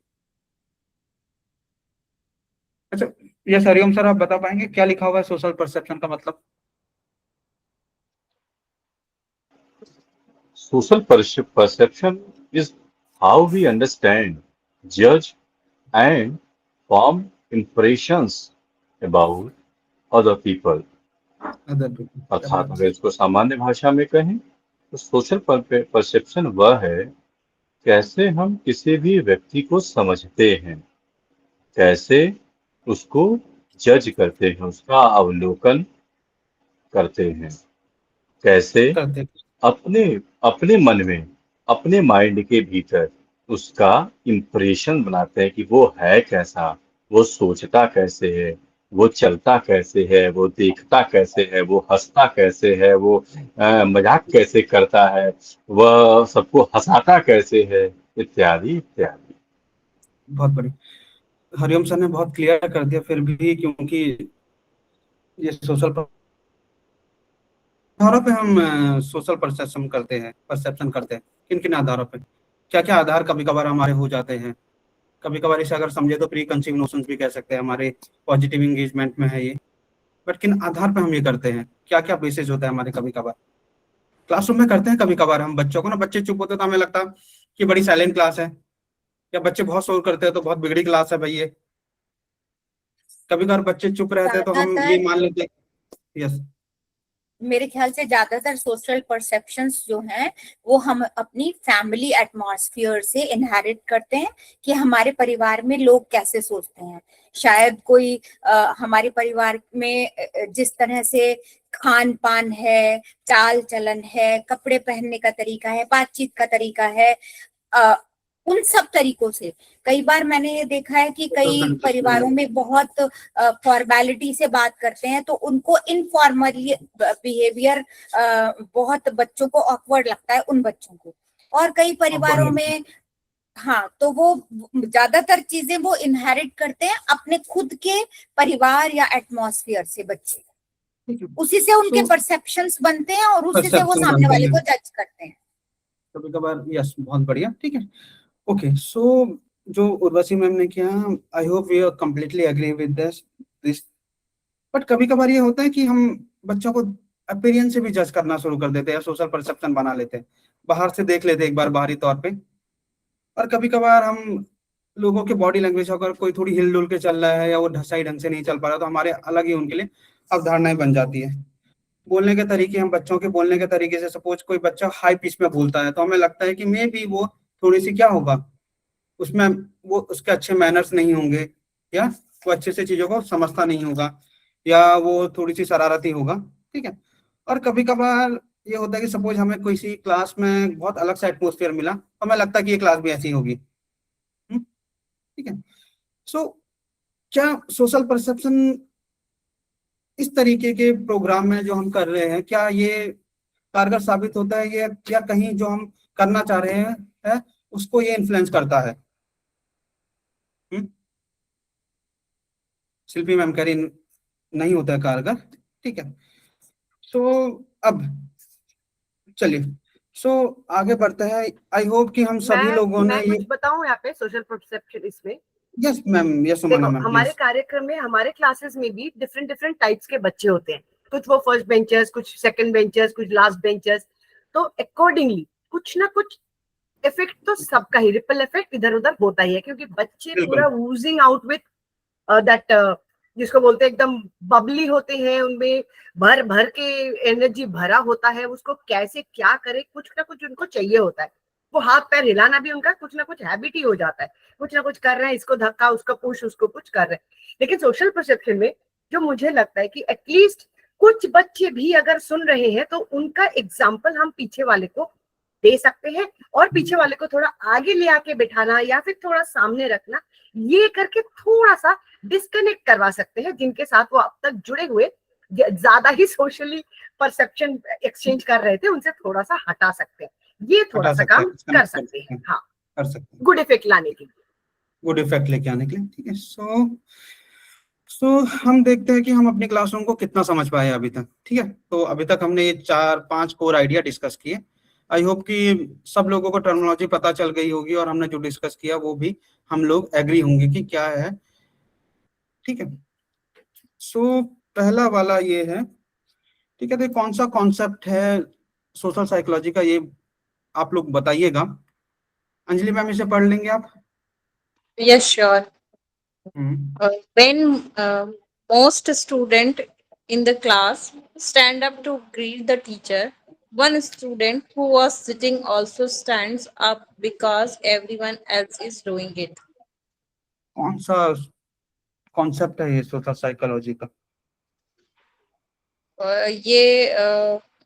अच्छा, यस हरिओम सर, आप बता पाएंगे क्या लिखा हुआ है सोशल परसेप्शन का मतलब? Social perception is how we understand, judge, and form impressions about other people. अर्थात अगर इसको सामान्य भाषा में कहें तो सोशल परसेप्शन वह है कैसे हम किसी भी व्यक्ति को समझते हैं, कैसे उसको जज करते हैं, उसका अवलोकन करते हैं, कैसे अपने मन में, अपने माइंड के भीतर उसका इम्प्रेशन बनाते हैं कि वो है कैसा, वो सोचता कैसे है, वो चलता कैसे है, वो देखता कैसे है, वो हंसता कैसे है, वो मजाक कैसे करता है, वह सबको हंसाता कैसे है, इत्यादि इत्यादि। बहुत बढ़िया, हरिओम सर ने बहुत क्लियर कर दिया। फिर भी क्योंकि ये सोशल आधारों पे हम सोशल परसेप्शन करते हैं, किन किन आधारों पे, क्या क्या आधार कभी कभार हमारे हो जाते हैं, कभी कभार इसे अगर समझे तो प्री कंसीव नोशंस भी कह सकते हैं, हमारे पॉजिटिव एंगेजमेंट में है ये। बट किन आधार पे हम ये करते हैं, क्या क्या बेसिस होता है हमारे? कभी कभार क्लासरूम में करते हैं, कभी कभार हम बच्चों को ना, बच्चे चुप होते तो हमें लगता है कि बड़ी साइलेंट क्लास है, या बच्चे बहुत शोर करते हैं तो बहुत बिगड़ी क्लास है भाई ये। कभी कभार बच्चे चुप रहते हैं तो हम ये मान लेते हैं। यस, मेरे ख्याल से ज्यादातर सोशल परसेप्शंस जो हैं वो हम अपनी फैमिली एटमॉस्फेयर से इनहेरिट करते हैं कि हमारे परिवार में लोग कैसे सोचते हैं। शायद कोई हमारे परिवार में जिस तरह से खान पान है, चाल चलन है, कपड़े पहनने का तरीका है, बातचीत का तरीका है, उन सब तरीकों से कई बार मैंने ये देखा है कि कई परिवारों में बहुत फॉर्मेलिटी से बात करते हैं तो उनको इनफॉर्मली बिहेवियर बहुत बच्चों को ऑकवर्ड लगता है उन बच्चों को। और कई परिवारों में हाँ, तो वो ज्यादातर चीजें वो इनहेरिट करते हैं अपने खुद के परिवार या एटमॉस्फेयर से। बच्चे उसी से उनके परसेप्शंस बनते हैं और उसी से वो सामने वाले को जज करते हैं कभी कभार। यस, बहुत बढ़िया, ठीक है, ओके। सो जो उर्वशी मैम ने किया, I hope we are completely agree with this. But कभी कभार ये होता है कि हम बच्चों को अपीयरेंस से भी जज करना शुरू कर देते हैं, सोशल परसेप्शन बना लेते हैं, बाहर से देख लेते हैं एक बार बाहरी तौर पे। और कभी कभार हम लोगों के बॉडी लैंग्वेज, अगर कोई थोड़ी हिल डुल के चल रहा है या वो सही ढंग से नहीं चल पा रहा तो हमारे अलग ही उनके लिए अवधारणाएं बन जाती है। बोलने के तरीके, हम बच्चों के बोलने के तरीके से, सपोज कोई बच्चा हाई पिच में बोलता है तो हमें लगता है कि मे बी वो थोड़ी सी क्या होगा उसमें, वो उसके अच्छे मैनर्स नहीं होंगे, या वो अच्छे से चीजों को समझता नहीं होगा, या वो थोड़ी सी शरारती होगा, ठीक है। और कभी कभार ये होता है कि सपोज हमें किसी क्लास में बहुत अलग सा एटमोसफियर मिला तो हमें लगता है कि ये क्लास भी ऐसी होगी, ठीक है। सो क्या सोशल परसेप्शन इस तरीके के प्रोग्राम में जो हम कर रहे हैं, क्या ये कारगर साबित होता है, ये या कहीं जो हम करना चाह रहे हैं उसको ये इन्फ्लुएंस करता है? शिल्पी मैम कह रही नहीं होता है कारगर, ठीक है। सो अब चलिए, सो आगे बढ़ते हैं। आई होप कि हम सभी लोगों ने मैं कुछ बताऊं यहाँ पे सोशल परसेप्शन इसमें। Yes ma'am, yes Sumana ma'am. हमारे कार्यक्रम में, हमारे क्लासेस में भी डिफरेंट डिफरेंट टाइप्स के बच्चे होते हैं। कुछ वो फर्स्ट बेंचर्स, कुछ सेकंड बेंचर्स, कुछ लास्ट बेंचर्स। तो अकॉर्डिंगली कुछ ना कुछ इफेक्ट तो सबका ही, रिपल इफेक्ट इधर उधर होता ही है, क्योंकि बच्चे पूरा वूजिंग आउट विथ दैट जिसको बोलते हैं एकदम बबली होते हैं, उनमें भर भर के एनर्जी भरा होता है, उसको कैसे क्या करे, कुछ ना कुछ उनको चाहिए होता है। वो हाथ पैर हिलाना भी उनका कुछ ना कुछ हैबिट ही हो जाता है, कुछ ना कुछ कर रहे हैं, इसको धक्का, उसको पुश, उसको कुछ कर रहे हैं। लेकिन सोशल परसेप्शन में जो मुझे लगता है कि एटलीस्ट कुछ बच्चे भी अगर सुन रहे हैं तो उनका एग्जाम्पल हम पीछे वाले को दे सकते हैं, और पीछे वाले को थोड़ा आगे ले आके बिठाना या फिर थोड़ा सामने रखना, ये करके थोड़ा सा डिस्कनेक्ट करवा सकते हैं जिनके साथ वो अब तक जुड़े हुए ज्यादा ही सोशली परसेप्शन एक्सचेंज कर रहे थे, उनसे थोड़ा सा हटा सकते हैं। ये थोड़ा सा काम कर सकते हैं, हाँ, कर सकते हैं, गुड इफेक्ट लाने के लिए, गुड इफेक्ट लेके आने के लिए। ठीक है, सो हम देखते हैं कि हम अपने क्लासरूम को कितना समझ पाए अभी तक। ठीक है, तो अभी तक हमने ये 4-5 कोर आइडिया डिस्कस किए। आई होप कि सब लोगों को टर्मिनोलॉजी पता चल गई होगी, और हमने जो डिस्कस किया वो भी हम लोग एग्री होंगे कि क्या है। ठीक है, सो पहला वाला ये है। ठीक है, तो कौन सा कॉन्सेप्ट है सोशल साइकोलॉजी का, ये आप लोग बताइएगा। अंजलि मैम, इसे पढ़ लेंगे आप? Yes, sure. When most student in the class stand up to greet the teacher, one student who was sitting also stands up because everyone else is doing it. कौन सा कॉन्सेप्ट है ये सोशल साइकोलॉजी का? ये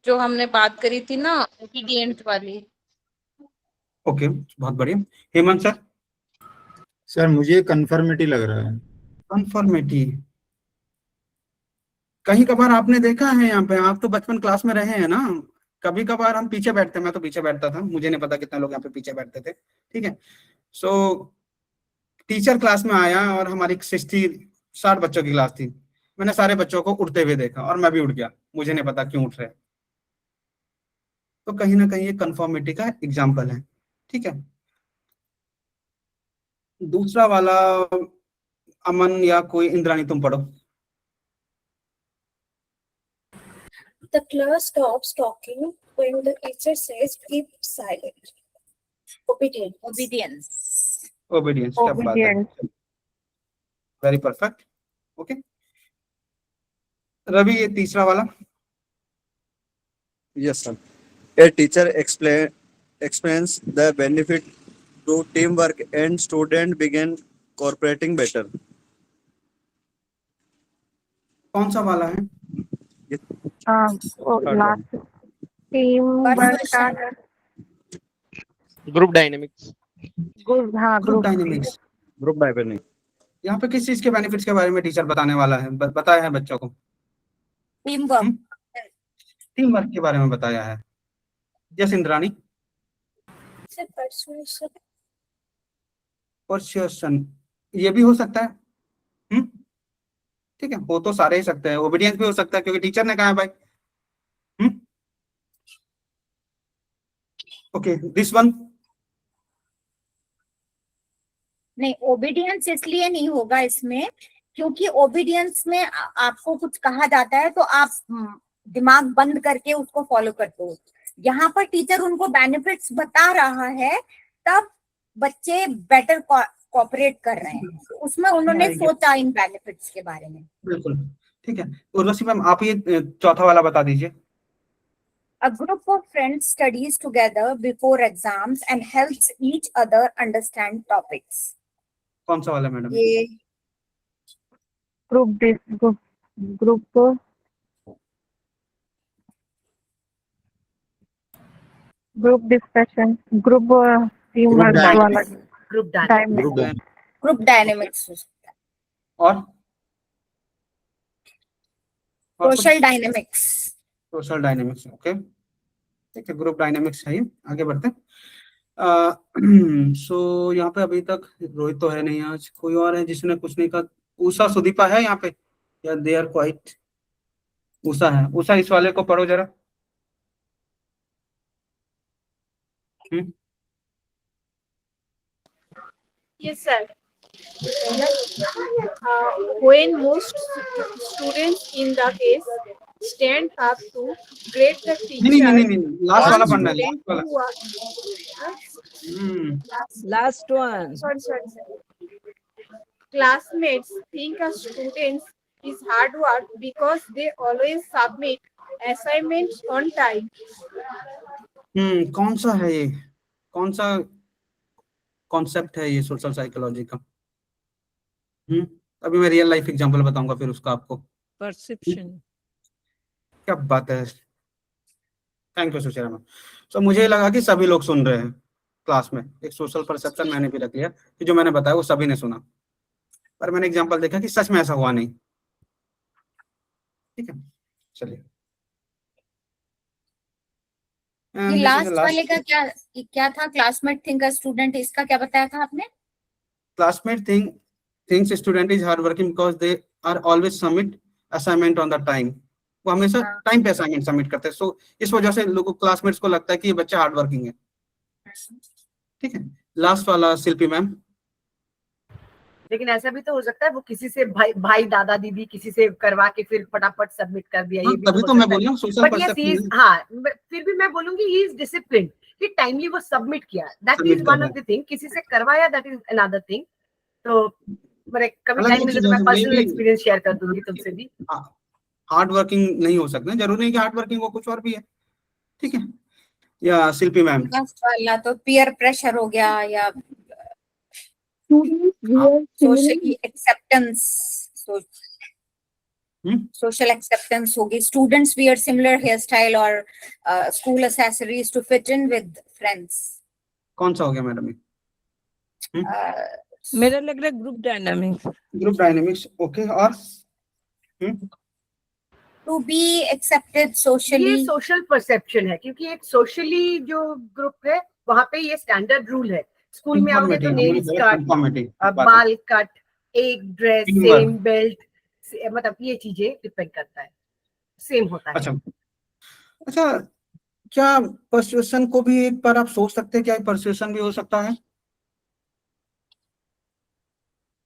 जो हमने बात करी थी ना, ओबीडिएंट वाली। ओके, बहुत बढ़िया। हेमंत सर? सर मुझे कन्फर्मिटी लग रहा है। कन्फर्मिटी, कहीं कभार आपने देखा है यहाँ पे, आप तो बचपन क्लास में रहे हैं ना, कभी कभार हम पीछे बैठते, मैं तो पीछे बैठता था, मुझे नहीं पता कितने लोग यहाँ पे पीछे बैठते थे। ठीक है, सो टीचर क्लास में आया और हमारी 60 बच्चों की क्लास थी, मैंने सारे बच्चों को उड़ते हुए देखा और मैं भी उड़ गया, मुझे नहीं पता क्यों उठ रहे। तो कहीं ना कहीं ये कन्फर्मिटी का एग्जाम्पल है। ठीक है, दूसरा वाला अमन या कोई इंद्राणी तुम पढ़ो। The class stops talking when the teacher says keep silent. Obedience. Obedience. Obedience, क्या बात है, वेरी परफेक्ट। ओके, रवि ये तीसरा वाला। Yes, sir. A teacher explains the benefit to teamwork and student begin cooperating better. कौन सा वाला है? लास्ट टीम वर्क का group dynamics. Group dynamics. Group dynamics यहाँ पे किस चीज के बेनिफिट्स के बारे में टीचर बताने वाला है, बताया है बच्चों को? टीम वर्क, टीम वर्क के बारे में बताया है। यस इंद्राणी? परसुएशन, ये भी हो सकता है। ठीक है, वो तो सारे ही सकते हैं, ओबीडियंस भी हो सकता है क्योंकि टीचर ने कहा है भाई। Okay, this one? नहीं, ओबीडियंस इसलिए नहीं होगा इसमें क्योंकि ओबीडियंस में आपको कुछ कहा जाता है तो आप दिमाग बंद करके उसको फॉलो करते हो। यहाँ पर टीचर उनको बेनिफिट्स बता रहा है, तब बच्चे बेटर कोऑपरेट कर रहे हैं, उसमें उन्होंने सोचा इन बेनिफिट्स के बारे में। बिल्कुल ठीक है। उर्वशी मैम, आप ये चौथा वाला बता दीजिए। A group of friends studies together before exams and helps each other understand topics. कौन सा वाला मैडम? ये group discussion, group team work वाला, ग्रुप डायनेमिक्स हो सकता है, और social dynamics. Social dynamics, okay ठीक है, ग्रुप डायनेमिक्स है। आगे बढ़ते हैं। सो यहाँ पे अभी तक रोहित तो है नहीं, आज कोई और है जिसने कुछ नहीं कहा? उषा सुदीपा है यहाँ पे या दे आर क्वाइट? उषा है। उषा, इस वाले को पढ़ो जरा। Yes, sir. When most students in the class stand up to greet the teacher. नहीं, लास्ट वाला पढ़ना है, Last one. Sorry. Classmates think a student is hard work because they always submit assignments on time. कौन सा है ये, कौन सा कॉन्सेप्ट है ये सोशल साइकोलॉजी का? अभी मैं रियल लाइफ एग्जांपल बताऊंगा फिर उसका आपको। परसेप्शन। क्या बात है, थैंक यू सुचेरा मैम। सो मुझे लगा कि सभी लोग सुन रहे हैं क्लास में, एक सोशल परसेप्शन मैंने भी रख लिया कि जो मैंने बताया वो सभी ने सुना, पर मैंने एग्जांपल देखा कि सच में ऐसा हुआ नहीं। ठीक है, चलिए ये लास्ट वाले का क्या था? क्लासमेट थिंक अ स्टूडेंट, इसका क्या बताया था आपने? Classmate thinks student is hard working because they are always submit assignment on the time. वो हमेशा टाइम पे असाइनमेंट सबमिट करते हैं, सो इस वजह से लोगों क्लासमेट्स को लगता है कि ये बच्चा हार्ड वर्किंग है। ठीक है, लास्ट वाला शिल्पी मैम। लेकिन ऐसा भी तो हो सकता है वो किसी से भाई दादा दीदी किसी से करवा के फिर फटाफट सबमिट कर दिया। ये भी तभी तो मैं बोल रहा हूँ सोशल परसेप्शन। हाँ, फिर भी मैं बोलूंगी ही इज डिसिप्लिन कि टाइमली वो सबमिट किया, that is one of the thing. किसी से करवाया दैट इज अनदर थिंग। तो मेरे कभी टाइम मिले तो मैं पर्सनल एक्सपीरियंस शेयर कर दूंगी तुमसे भी। हार्ड वर्किंग नहीं हो सकते, जरूरी नहीं कि हार्ड वर्किंग वो कुछ और भी है। ठीक है, या शिल्पी मैम। वाला तो पीयर प्रेशर हो गया या सोशल एक्सेप्टेंस, सोशल एक्सेप्टेंस होगी। Students wear similar hair style और school accessories to fit in with friends. कौन सा हो गया मैडम? मेरा लग रहा है group dynamics. Group dynamics, okay. और टू बी एक्सेप्टेड सोशली, ये सोशल परसेप्शन है क्योंकि एक सोशली जो ग्रुप है वहां पे ये स्टैंडर्ड रूल है। स्कूल में आओगे तो नेल्स कट, बाल कट, एक ड्रेस, सेम बेल्ट, मतलब ये चीजें डिपेंड करता है, सेम होता है। अच्छा, क्या परसुएशन को भी एक बार आप सोच सकते हैं, क्या परसुएशन भी हो सकता है?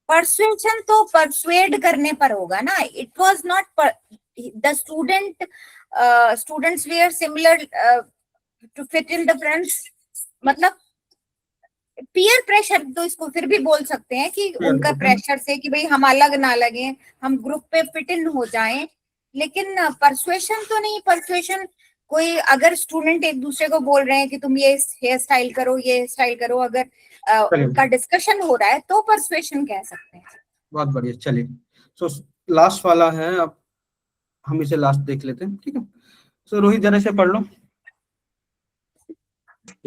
परसुएशन तो परसुएड करने पर होगा ना। It was not the students where similar to fit in the friends, मतलब पीयर प्रेशर तो इसको फिर भी बोल सकते हैं कि उनका प्रेशर से कि भाई हम अलग ना लगे, हम ग्रुप पे फिट इन हो जाएं। लेकिन परसुएशन तो नहीं। परसुएशन कोई अगर स्टूडेंट एक दूसरे को बोल रहे हैं कि तुम ये हेयर स्टाइल करो, ये स्टाइल करो, अगर उनका डिस्कशन हो रहा है तो परसुएशन कह सकते हैं। बहुत बढ़िया, चलिए। सो लास्ट वाला है, अब हम इसे लास्ट देख लेते हैं। ठीक है, सो रोहित जरा से पढ़ लो।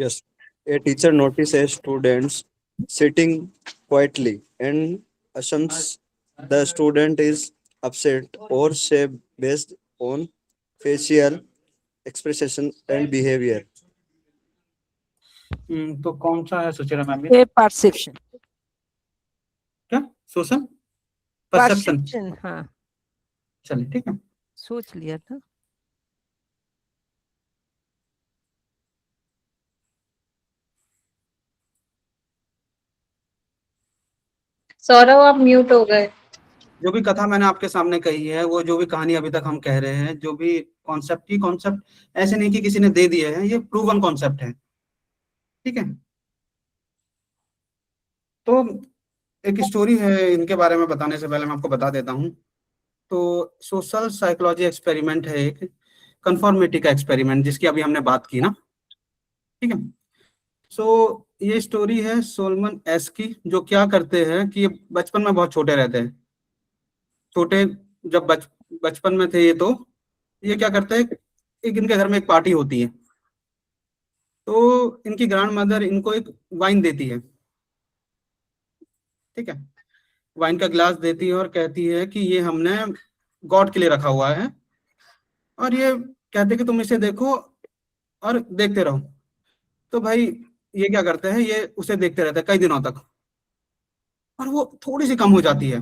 Yes, a teacher notices students sitting quietly and assumes the student is upset or sad based on facial expression and behavior. तो कौन सा है सुचेरा मैम? ये परसेप्शन। क्या? Social perception. हाँ, चलिए ठीक है, सोच लिया था। सौरभ आप म्यूट हो गए। जो भी कथा मैंने आपके सामने कही है, वो जो भी कहानी अभी तक हम कह रहे हैं, जो भी कॉन्सेप्ट ऐसे नहीं कि किसी ने दे दिए हैं, ये प्रूवन कॉन्सेप्ट है। ठीक है, तो एक स्टोरी है, इनके बारे में बताने से पहले मैं आपको बता देता हूँ। तो सोशल साइकोलॉजी एक्सपेरिमेंट है, एक कंफर्मिटी का एक्सपेरिमेंट जिसकी अभी हमने बात की ना। ठीक है, सो ये स्टोरी है सोलमन एस की, जो क्या करते हैं कि ये बचपन में बहुत छोटे रहते हैं। छोटे जब बचपन में थे ये, तो ये क्या करते हैं, एक इनके घर में एक पार्टी होती है, तो इनकी ग्रैंड मदर इनको एक वाइन देती है। ठीक है, वाइन का ग्लास देती है और कहती है कि ये हमने गॉड के लिए रखा हुआ है, और ये कहते कि तुम इसे देखो और देखते रहो। तो भाई ये क्या करते हैं, ये उसे देखते रहते हैं कई दिनों तक, और वो थोड़ी सी कम हो जाती है।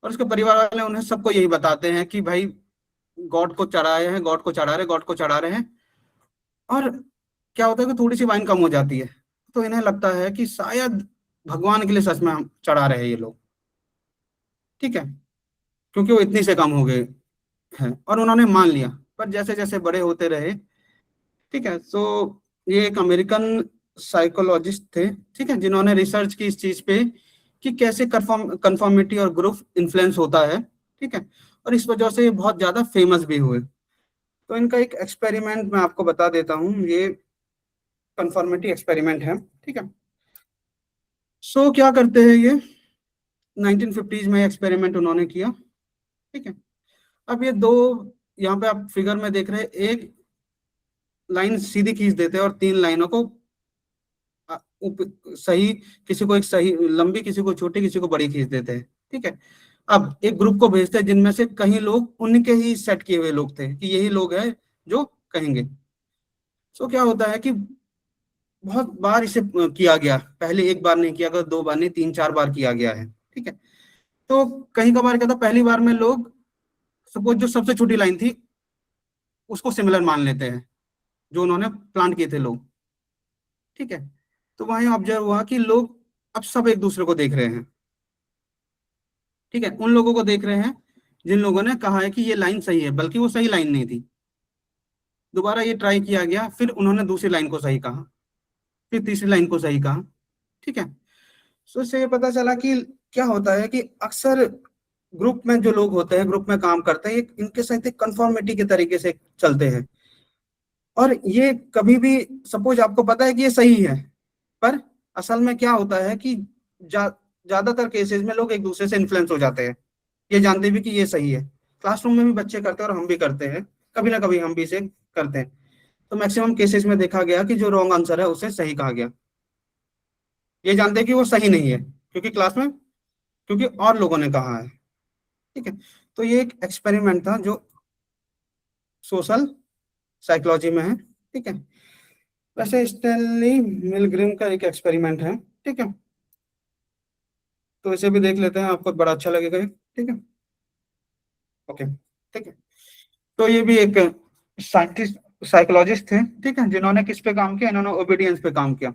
और उसके परिवार वाले उन्हें सबको यही बताते हैं कि भाई गॉड को चढ़ाए हैं, गॉड को चढ़ा रहे हैं। और क्या होता है कि थोड़ी सी वाइन कम हो जाती है, तो इन्हें लगता है कि शायद भगवान के लिए सच में हम चढ़ा रहे हैं ये लोग। ठीक है, क्योंकि वो इतनी से कम हो गए हैं, और उन्होंने मान लिया। पर जैसे जैसे बड़े होते रहे, ठीक है, तो ये एक अमेरिकन साइकोलॉजिस्ट थे, ठीक है, जिन्होंने रिसर्च की इस चीज पे कि कैसे कंफर्मिटी और ग्रुप इन्फ्लुएंस होता है, ठीक है, और इस वजह से ये बहुत ज्यादा फेमस भी हुए। तो इनका एक एक्सपेरिमेंट मैं आपको बता देता हूँ, ये कंफर्मिटी एक्सपेरिमेंट है, ठीक है। सो क्या करते हैं ये 1950s में एक्सपेरिमेंट उन्होंने किया, ठीक है। अब ये दो यहाँ पे आप फिगर में देख रहे हैं, एक लाइन सीधी खींच देते हैं और 3 लाइनों को सही, किसी को एक सही लंबी, किसी को छोटी, किसी को बड़ी खींच देते हैं, ठीक है। अब एक ग्रुप को भेजते हैं जिनमें से कहीं लोग उनके ही सेट किए हुए लोग थे कि यही लोग हैं जो कहेंगे। सो क्या होता है कि बहुत बार इसे किया गया, पहले एक बार नहीं किया गया, 2 बार नहीं, 3-4 बार किया गया है, ठीक है। तो कहीं कभार क्या था, पहली बार में लोग सपोज जो सबसे छोटी लाइन थी उसको सिमिलर मान लेते हैं जो उन्होंने प्लान किए थे लोग, ठीक है। तो वहीं ऑब्जर्व हुआ कि लोग अब सब एक दूसरे को देख रहे हैं, ठीक है, उन लोगों को देख रहे हैं जिन लोगों ने कहा है कि ये लाइन सही है, बल्कि वो सही लाइन नहीं थी। दोबारा ये ट्राई किया गया, फिर उन्होंने दूसरी लाइन को सही कहा, फिर तीसरी लाइन को सही कहा, ठीक है। सो इससे ये पता चला कि क्या होता है कि अक्सर ग्रुप में जो लोग होते हैं, ग्रुप में काम करते हैं, इनके साथ एक कंफर्मिटी के तरीके से चलते हैं, और ये कभी भी सपोज आपको पता है कि ये सही है, पर असल में क्या होता है कि ज्यादातर केसेस में लोग एक दूसरे से इन्फ्लुएंस हो जाते हैं, ये जानते भी कि ये सही है। क्लासरूम में भी बच्चे करते हैं और हम भी करते हैं, कभी ना कभी हम भी इसे करते हैं। तो मैक्सिमम केसेस में देखा गया कि जो रॉन्ग आंसर है उसे सही कहा गया, ये जानते हैं कि वो सही नहीं है क्योंकि क्लास में, क्योंकि और लोगों ने कहा है, ठीक है। तो ये एक एक्सपेरिमेंट था जो सोशल साइकोलॉजी में है, ठीक है। वैसे स्टैनली मिलग्रिम का एक एक्सपेरिमेंट है, ठीक है, तो इसे भी देख लेते हैं, आपको बड़ा अच्छा लगेगा ये, ठीक है, ओके, ठीक है। तो ये भी एक साइंटिस्ट, साइकोलॉजिस्ट थे, ठीक है, जिन्होंने किस पे काम किया, इन्होंने ओबीडियंस पे काम किया,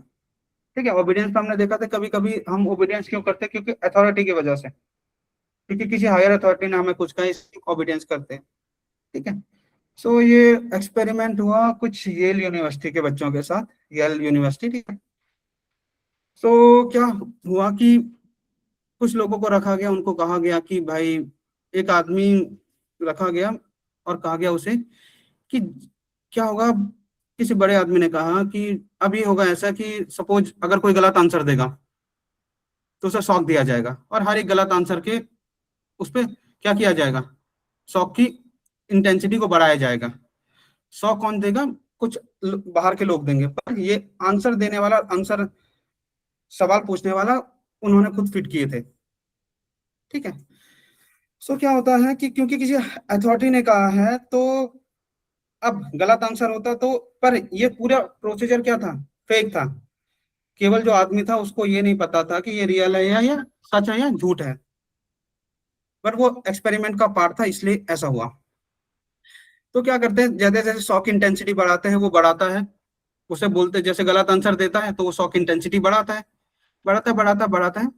ठीक है। ओबीडियंस पे हमने देखा था कभी कभी हम ओबीडियंस क्यों करते हैं, क्योंकि अथॉरिटी की वजह से, क्योंकि किसी हायर अथॉरिटी ने हमें कुछ कहा, इसकी ओबीडियंस करते हैं, ठीक है। सो ये एक्सपेरिमेंट हुआ कुछ येल यूनिवर्सिटी के बच्चों के साथ, येल यूनिवर्सिटी, ठीक है। सो क्या हुआ कि कुछ लोगों को रखा गया, उनको कहा गया कि भाई, एक आदमी रखा गया और कहा गया उसे कि क्या होगा, किसी बड़े आदमी ने कहा कि अभी होगा ऐसा कि सपोज अगर कोई गलत आंसर देगा तो उसे शॉक दिया जाएगा, और हर एक गलत आंसर के उस पर क्या किया जाएगा, शॉक की इंटेंसिटी को बढ़ाया जाएगा। शॉक कौन देगा, कुछ बाहर के लोग देंगे, पर ये आंसर देने वाला, आंसर सवाल पूछने वाला उन्होंने खुद फिट किए थे, ठीक है। सो क्या होता है कि क्योंकि किसी अथॉरिटी ने कहा है तो अब गलत आंसर होता तो, पर ये पूरा प्रोसीजर क्या था, फेक था, केवल जो आदमी था उसको ये नहीं पता था कि ये रियल है या सच है या झूठ है, पर वो एक्सपेरिमेंट का पार्ट था, इसलिए ऐसा हुआ। तो क्या करते हैं, जैसे जैसे शॉक इंटेंसिटी बढ़ाते हैं, वो बढ़ाता है, उसे बोलते जैसे गलत आंसर देता है तो वो शॉक इंटेंसिटी बढ़ाता है, बढ़ाता है,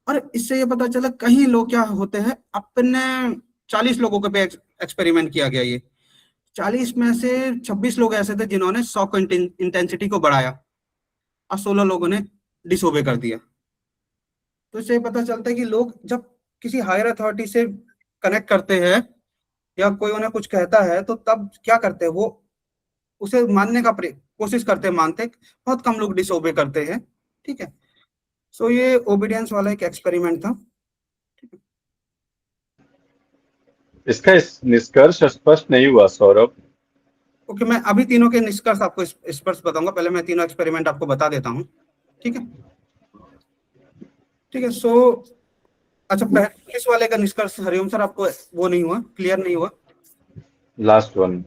और इससे ये पता चला कहीं लोग क्या होते हैं, अपने 40 लोगों के पे एक्सपेरिमेंट किया गया, ये 40 में से 26 लोग ऐसे थे जिन्होंने शॉक इंटेंसिटी को बढ़ाया और 16 लोगों ने डिसओबे कर दिया। तो इससे पता चलता है कि लोग जब किसी हायर अथॉरिटी से कनेक्ट करते हैं या कोई उन्हें कुछ कहता है तो तब क्या करते हैं, वो उसे मानने का कोशिश करते हैं, मानते, बहुत कम लोग डिसओबे करते हैं, ठीक है। सो ये ओबीडियंस वाला एक एक्सपेरिमेंट था। इसका निष्कर्ष स्पष्ट नहीं हुआ सौरभ। ओके, मैं अभी तीनों के निष्कर्ष आपको स्पष्ट बताऊंगा, पहले मैं तीनों एक्सपेरिमेंट आपको बता देता हूँ, ठीक है, ठीक है। सो अच्छा, इस वाले का निष्कर्ष हरिओम सर आपको वो नहीं हुआ, क्लियर नहीं हुआ, लास्ट वन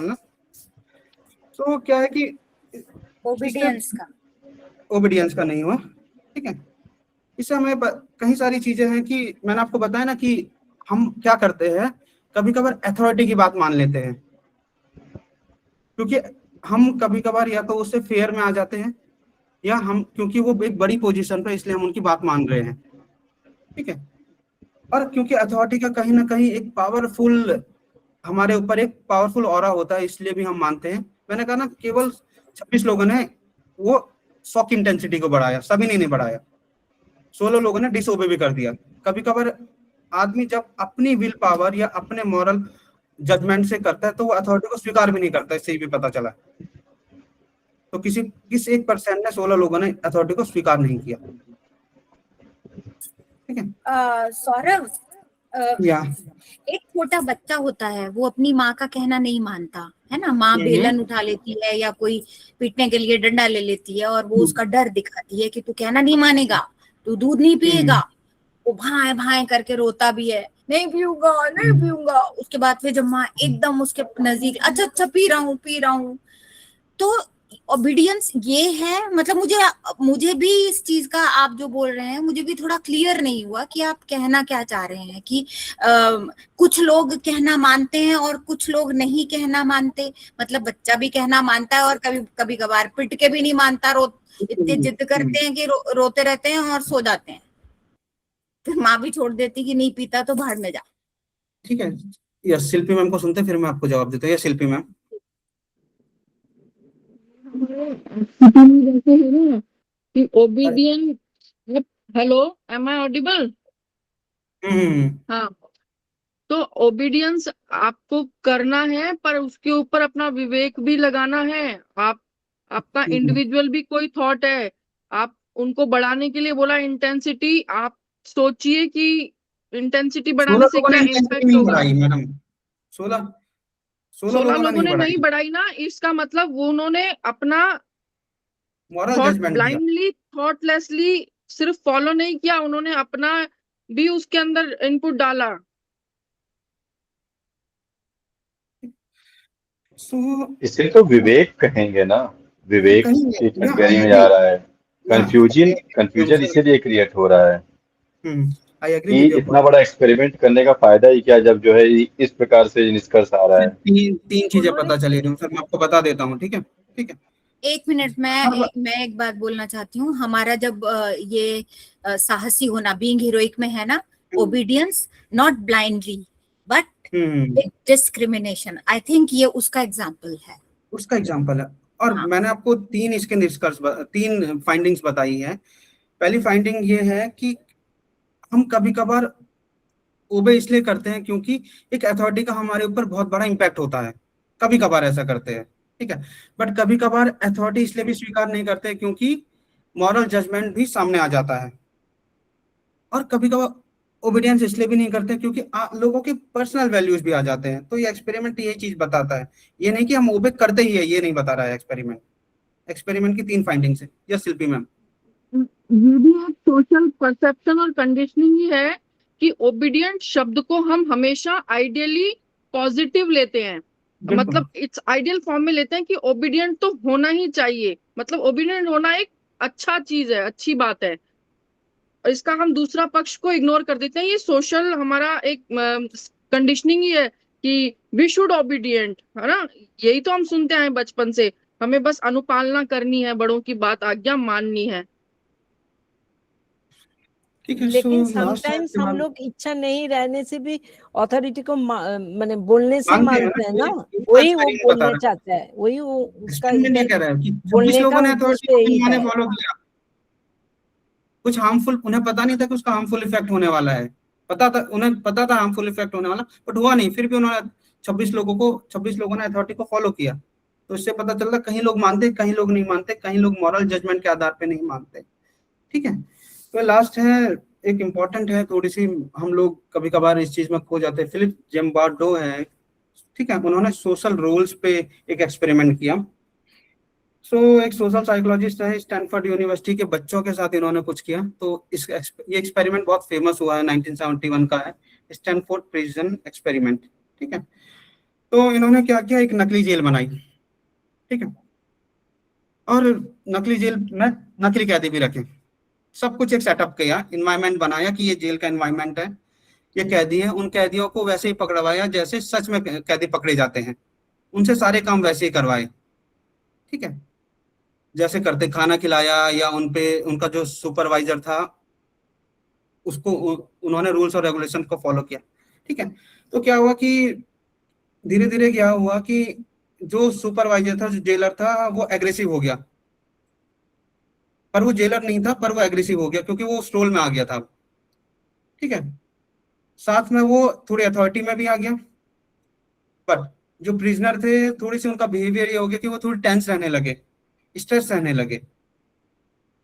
ना। तो क्या है कि ओबीडियंस का नहीं हुआ, ठीक है। इससे हमें कई सारी चीजें हैं कि मैंने आपको बताया ना कि हम क्या करते हैं, कभी कभार अथॉरिटी की बात मान लेते हैं, क्योंकि हम कभी कभार या तो उससे फेयर में आ जाते हैं, या हम क्योंकि वो एक बड़ी पोजीशन पे इसलिए हम उनकी बात मान रहे हैं, ठीक है। और क्योंकि अथॉरिटी का कहीं ना कहीं एक पावरफुल, हमारे ऊपर एक पावरफुल ऑरा होता है, इसलिए भी हम मानते हैं। मैंने कहा ना, केवल 26 लोगों ने वो शॉक इंटेंसिटी को बढ़ाया, सभी ने नहीं बढ़ाया, 16 लोगों ने डिसओबे भी कर दिया। कभी कभार आदमी जब अपनी विल पावर या अपने मॉरल जजमेंट से करता है तो वो अथॉरिटी को स्वीकार भी नहीं करता, इससे भी पता चला। तो किस 1% ने 16 लोगों ने अथॉरिटी को स्वीकार नहीं किया। ठीक है सौरभ, या एक छोटा बच्चा होता है, वो अपनी माँ का कहना नहीं मानता है ना, माँ बेलन उठा लेती है या कोई पीटने के लिए डंडा ले लेती है और वो उसका डर दिखाती है कि तू कहना नहीं मानेगा, तू दूध नहीं पिएगा। वो भाए भाए करके रोता भी है, नहीं पीऊंगा नहीं पीऊंगा। उसके बाद फिर जब माँ एकदम उसके नजदीक, अच्छा अच्छा पी रहा हूँ। तो ओबीडियंस ये है, मतलब मुझे भी इस चीज का, आप जो बोल रहे हैं मुझे भी थोड़ा क्लियर नहीं हुआ कि आप कहना क्या चाह रहे हैं कि कुछ लोग कहना मानते हैं और कुछ लोग नहीं कहना मानते। मतलब बच्चा भी कहना मानता है और कभी कभार पिट के भी नहीं मानता, इतने जिद करते हैं कि रोते रहते हैं और सो जाते हैं। फिर माँ भी छोड़ देती कि नहीं पीता तो बाहर में जा। ठीक है, यस शिल्पी मैम को सुनते फिर मैं आपको जवाब देता हूँ। Yes Shilpi ma'am. जैसे है ना कि obedient, hello am I audible? हाँ, तो ओबीडियंस आपको करना है पर उसके ऊपर अपना विवेक भी लगाना है। आपका इंडिविजुअल भी कोई थॉट है, आप उनको बढ़ाने के लिए बोला इंटेंसिटी, आप सोचिए कि इंटेंसिटी बढ़ाने से क्या इम्पैक्ट होगा। मैडम 16 लोगों ने नहीं बढ़ाई ना, इसका मतलब वो उन्होंने अपना ब्लाइंडली थॉटलेसली सिर्फ फॉलो नहीं किया, उन्होंने अपना भी उसके अंदर इनपुट डाला। इसे तो विवेक कहेंगे ना, विवेक की कैटेगरी में जा रहा है। कंफ्यूजन इसीलिए क्रिएट हो रहा है कि इतना बड़ा एक्सपेरिमेंट करने का फायदा ही क्या, जब जो है इस प्रकार से निष्कर्ष आ रहा है। तीन चीजें पता चली रही सर, मैं आपको बता देता हूँ। ठीक है 1 मिनट, मैं एक बात बोलना चाहती हूँ। हमारा जब ये साहसी होना, बीइंग हीरोइक में है ना, obedience not blindly but discrimination, I think ये उसका एग्जाम्पल है। और मैंने आपको 3 इसके निष्कर्ष 3 फाइंडिंग्स बताई है। पहली फाइंडिंग ये है कि हम कभी कभार ओबे इसलिए करते हैं क्योंकि एक अथॉरिटी का हमारे ऊपर बहुत बड़ा इम्पैक्ट होता है, कभी कभार ऐसा करते हैं। ठीक है, बट कभी कभार अथॉरिटी इसलिए भी स्वीकार नहीं करते क्योंकि मॉरल जजमेंट भी सामने आ जाता है। और कभी कभार ओबीडियंस इसलिए भी नहीं करते क्योंकि लोगों के पर्सनल वैल्यूज भी आ जाते हैं। तो ये एक्सपेरिमेंट ये चीज बताता है, ये नहीं कि हम ओबे करते ही है, ये नहीं बता रहा है एक्सपेरिमेंट की 3 फाइंडिंग्स है। Yes Shilpi ma'am. ये भी एक सोशल परसेप्शन और कंडीशनिंग ही है कि ओबीडियंट शब्द को हम हमेशा आइडियली पॉजिटिव लेते हैं, मतलब इट्स आइडियल फॉर्म में लेते हैं कि ओबीडियंट तो होना ही चाहिए, मतलब ओबीडियंट होना एक अच्छा चीज है, अच्छी बात है। इसका हम दूसरा पक्ष को इग्नोर कर देते हैं। ये सोशल हमारा एक कंडीशनिंग ही है कि वी शुड ओबीडियंट, है ना। यही तो हम सुनते हैं बचपन से, हमें बस अनुपालना करनी है, बड़ों की बात आज्ञा माननी है। लेकिन समटाइम्स हम लोग इच्छा नहीं रहने से भी अथॉरिटी को माने बोलने से मानते हैं ना, वही वो बोलना चाहता है, वही वो उसका बोलने का उद्देश्य यही है। फॉलो किया, कुछ हार्मफुल, उन्हें पता नहीं था कि उसका हार्मफुल इफेक्ट होने वाला है, उन्हें पता था हार्मफुल इफेक्ट होने वाला, बट हुआ नहीं। फिर भी उन्होंने 26 लोगों ने अथॉरिटी को फॉलो किया। तो इससे पता चलता कहीं लोग मानते, कहीं लोग नहीं मानते, कहीं लोग मॉरल जजमेंट के आधार पे नहीं मानते। ठीक है, तो लास्ट है, एक इम्पोर्टेंट है थोड़ी सी, हम लोग कभी कभार इस चीज में खो जाते हैं। फिलिप जिम्बार्डो है, ठीक है, उन्होंने सोशल रोल्स पे एक एक्सपेरिमेंट किया। एक सोशल साइकोलॉजिस्ट है, स्टैनफोर्ड यूनिवर्सिटी के बच्चों के साथ इन्होंने कुछ किया। तो ये एक्सपेरिमेंट बहुत फेमस हुआ है, 1971 का है, स्टैनफोर्ड प्रिजन एक्सपेरिमेंट। ठीक है, तो इन्होंने क्या किया, एक नकली जेल बनाई। ठीक है, और नकली जेल में नकली कैदी भी रखे, सब कुछ एक सेटअप किया, इन्वायरमेंट बनाया कि ये जेल का इन्वायरमेंट है, ये कैदी है। उन कैदियों को वैसे ही पकड़वाया जैसे सच में कैदी पकड़े जाते हैं, उनसे सारे काम वैसे ही करवाए। ठीक है, जैसे करते, खाना खिलाया, या उनका जो सुपरवाइजर था उसको उन्होंने रूल्स और रेगुलेशन को फॉलो किया। ठीक है, तो क्या हुआ कि धीरे धीरे क्या हुआ कि जो सुपरवाइजर था, जो जेलर था, वो एग्रेसिव हो गया। पर वो जेलर नहीं था, पर वो एग्रेसिव हो गया क्योंकि वो उस रोल में आ गया था। ठीक है, साथ में वो थोड़ी अथॉरिटी में भी आ गया। पर जो प्रिजनर थे थोड़ी सी उनका बिहेवियर ये हो गया कि वो थोड़ी टेंस रहने लगे, स्ट्रेस रहने लगे।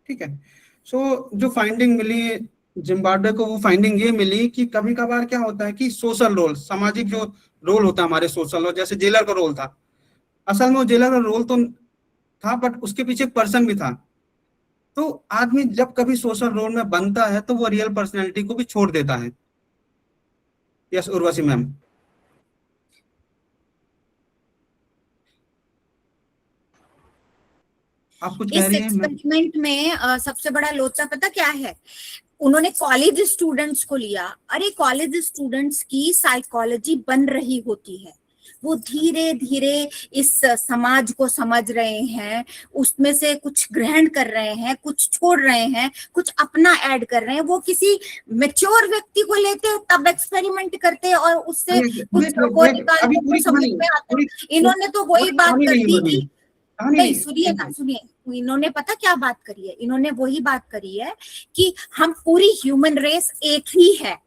ठीक है, सो जो फाइंडिंग मिली जिम्बाब्वे को, वो फाइंडिंग ये मिली कि कभी कभार क्या होता है कि सोशल रोल, सामाजिक जो रोल होता है हमारे सोशल रोल, जैसे जेलर का रोल था, असल में वो जेलर का रोल तो था बट उसके पीछे पर्सन भी था। तो आदमी जब कभी सोशल रोल में बनता है तो वो रियल पर्सनैलिटी को भी छोड़ देता है। Yes Urvashi ma'am. आप कुछ कह इस रही हैं मैम? एक्सपेरिमेंट में सबसे बड़ा लोचा पता क्या है, उन्होंने कॉलेज स्टूडेंट्स को लिया। अरे कॉलेज स्टूडेंट्स की साइकोलॉजी बन रही होती है, वो धीरे धीरे इस समाज को समझ रहे हैं, उसमें से कुछ ग्रहण कर रहे हैं, कुछ छोड़ रहे हैं, कुछ अपना ऐड कर रहे हैं। वो किसी मैच्योर व्यक्ति को लेते तब एक्सपेरिमेंट करते और उससे कुछ वो निकालते तो समझ में आता। इन्होंने तो वही बात कर दी कि नहीं, सुनिए ना, सुनिए, इन्होंने पता क्या बात करी है, इन्होंने वही बात करी है कि हम पूरी ह्यूमन रेस एक ही है,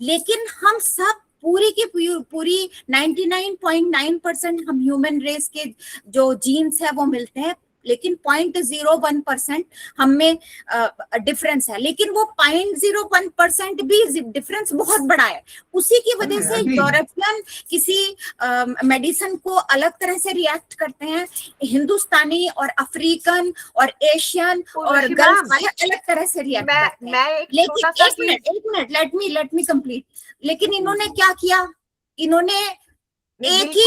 लेकिन हम सब पूरी की पूरी 99.9% हम ह्यूमन रेस के जो जीन्स है वो मिलते हैं, लेकिन 0.01% हम में डिफरेंस है। लेकिन वो 0.01% भी डिफरेंस बहुत बड़ा है। उसी की वजह से यूरोपियन किसी मेडिसिन को अलग तरह से रिएक्ट करते हैं, हिंदुस्तानी और अफ्रीकन और एशियन और गल्फ वाले अलग तरह से रिएक्ट करते हैं। लेकिन एक मिनट लेट मी कंप्लीट। लेकिन इन्होंने क्या किया, इन्होंने एक ही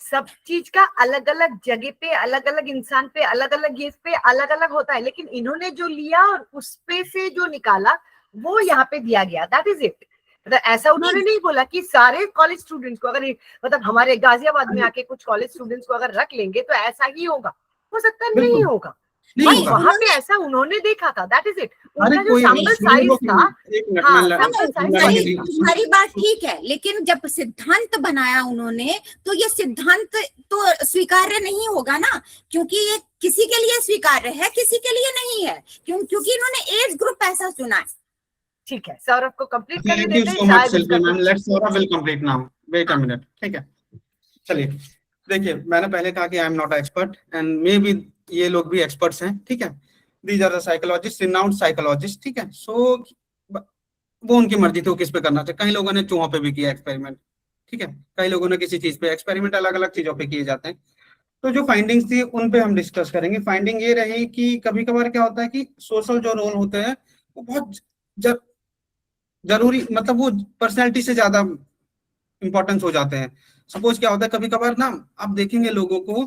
सब चीज का अलग अलग जगह पे, अलग अलग इंसान पे, अलग अलग ये पे अलग अलग होता है, लेकिन इन्होंने जो लिया और उस पे से जो निकाला वो यहाँ पे दिया गया, दैट इज इट। मतलब ऐसा उन्होंने नहीं बोला कि सारे कॉलेज स्टूडेंट्स को, अगर मतलब हमारे गाजियाबाद में आके कुछ कॉलेज स्टूडेंट्स को अगर रख लेंगे तो ऐसा ही होगा, हो सकता है नहीं होगा। वहां पे ऐसा उन्होंने देखा था, दैट इज इट। उनका जो सैंपल साइज था, तुम्हारी बात ठीक है, लेकिन जब सिद्धांत बनाया उन्होंने तो ये सिद्धांत तो स्वीकार्य नहीं होगा ना, क्योंकि ये किसी के लिए स्वीकार्य है, किसी के लिए नहीं है, क्योंकि इन्होंने एज ग्रुप ऐसा चुना है। ठीक है, सौरभ को कंप्लीट करने थैंक यू देते so much Shilpi ma'am, let's Saurabh will complete now, wait a minute. ठीक है, चलिए देखिए, मैंने पहले कहा कि I am not expert and may be ये लोग भी एक्सपर्ट्स हैं। ठीक है, these are the psychologist, renowned psychologist. ठीक है, सो वो उनकी मर्जी थी वो किस पे करना चाहिए। कई लोगों ने चूहों पे भी किया एक्सपेरिमेंट, ठीक है, कई लोगों ने किसी चीज पे एक्सपेरिमेंट, अलग अलग चीजों पे किए जाते हैं। तो जो फाइंडिंग्स थी उन पे हम डिस्कस करेंगे। फाइंडिंग ये रही कि कभी कभार क्या होता है कि सोशल जो रोल होते हैं वो बहुत जरूरी, मतलब वो पर्सनैलिटी से ज्यादा इंपॉर्टेंस हो जाते हैं। सपोज क्या होता है, कभी कभार ना आप देखेंगे लोगों को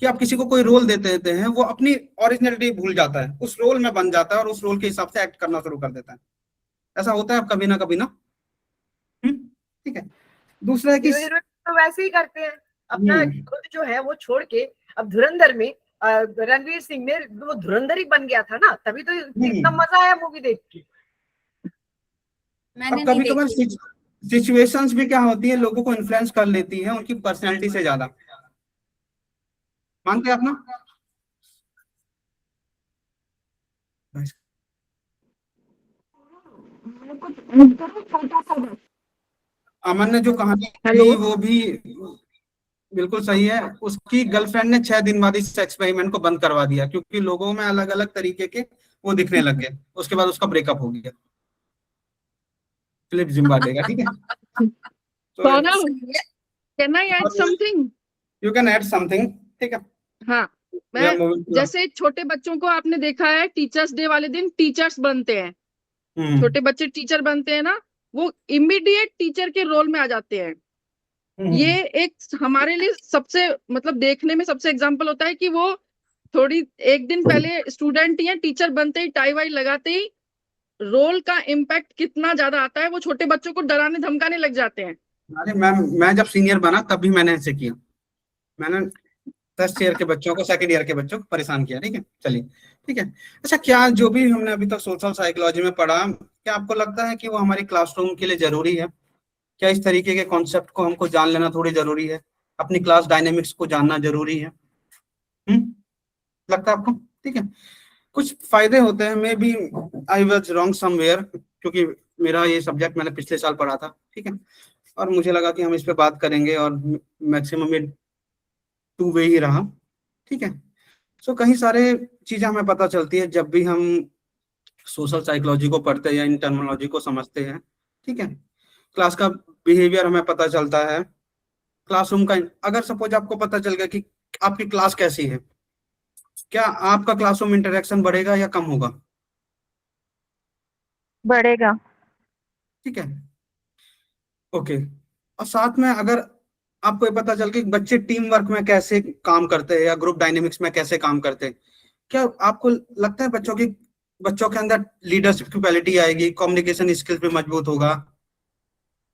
कि आप किसी को कोई रोल देते हैं, वो अपनी ओरिजिनलिटी भूल जाता है, उस रोल में बन जाता है और उस रोल के हिसाब से एक्ट करना शुरू कर देता है। ऐसा होता है कभी ना कभी ना। ठीक है, दूसरा है कि तो वैसे ही करते हैं, अपना खुद जो है वो छोड़ के। अब धुरंधर में रणवीर सिंह ने वो धुरंधर ही बन गया था ना, तभी तो इतना मजा आया मूवी देख के। अब कभी कभार सिचुएशंस भी क्या होती है, लोगों को इन्फ्लुएंस कर लेती है उनकी पर्सनैलिटी से ज्यादा। मानते हैं आप ना? अमन ने जो कहानी की वो भी बिल्कुल सही है। उसकी गर्लफ्रेंड ने 6 दिन बाद इस एक्सपेरिमेंट को बंद करवा दिया क्योंकि लोगों में अलग अलग तरीके के वो दिखने लग गए। उसके बाद उसका ब्रेकअप हो गया। फिलिप जिम्बाब्वे का। ठीक है, can I add something? You can add something. ठीक है, हाँ, मैं जैसे छोटे बच्चों को आपने देखा है टीचर्स डे वाले दिन टीचर्स बनते हैं, छोटे बच्चे टीचर बनते हैं ना, वो इमीडिएट टीचर के रोल में आ जाते हैं। ये एक हमारे लिए सबसे मतलब देखने में सबसे एग्जाम्पल होता है कि वो थोड़ी एक दिन पहले स्टूडेंट या टीचर बनते ही टाई वाई लगाते ही रोल का इम्पैक्ट कितना ज्यादा आता है, वो छोटे बच्चों को डराने धमकाने लग जाते हैं। अरे मैं जब सीनियर बना तब भी मैंने ऐसे किया। मैंने 10 ईयर के बच्चों को, सेकंड ईयर के बच्चों को परेशान किया। ठीक है, चलिए ठीक है। अच्छा, क्या जो भी हमने अभी तक सोशल साइकोलॉजी में पढ़ा, क्या आपको लगता है कि वो हमारी क्लासरूम के लिए जरूरी है? क्या इस तरीके के कॉन्सेप्ट को हमको जान लेना थोड़ी जरूरी है? अपनी क्लास डायनेमिक्स को जानना जरूरी है? लगता है आपको? ठीक है, कुछ फायदे होते हैं। May B I was wrong somewhere, क्योंकि मेरा ये सब्जेक्ट मैंने पिछले साल पढ़ा था, ठीक है, और मुझे लगा कि हम इस पे बात करेंगे और मैक्सिमम ये टू वे ही रहा, ठीक है। सो कहीं सारे चीजें हमें पता चलती है जब भी हम सोशल साइकोलॉजी को पढ़ते हैं या इन टर्मिनोलॉजी को समझते हैं, ठीक है। क्लास का बिहेवियर हमें पता चलता है, क्लासरूम का, अगर सपोज आपको पता चल गया कि आपकी क्लास कैसी है, क्या आपका क्लासरूम इंटरेक्शन बढ़ेगा या कम होगा? बढ़ेगा। ठीक है, ओके। और साथ में अगर आपको ये पता चल कि बच्चे टीम वर्क में कैसे काम करते हैं या ग्रुप डायनेमिक्स में कैसे काम करते हैं, क्या आपको लगता है बच्चों के अंदर लीडरशिप की क्वालिटी आएगी, कम्युनिकेशन स्किल्स भी मजबूत होगा,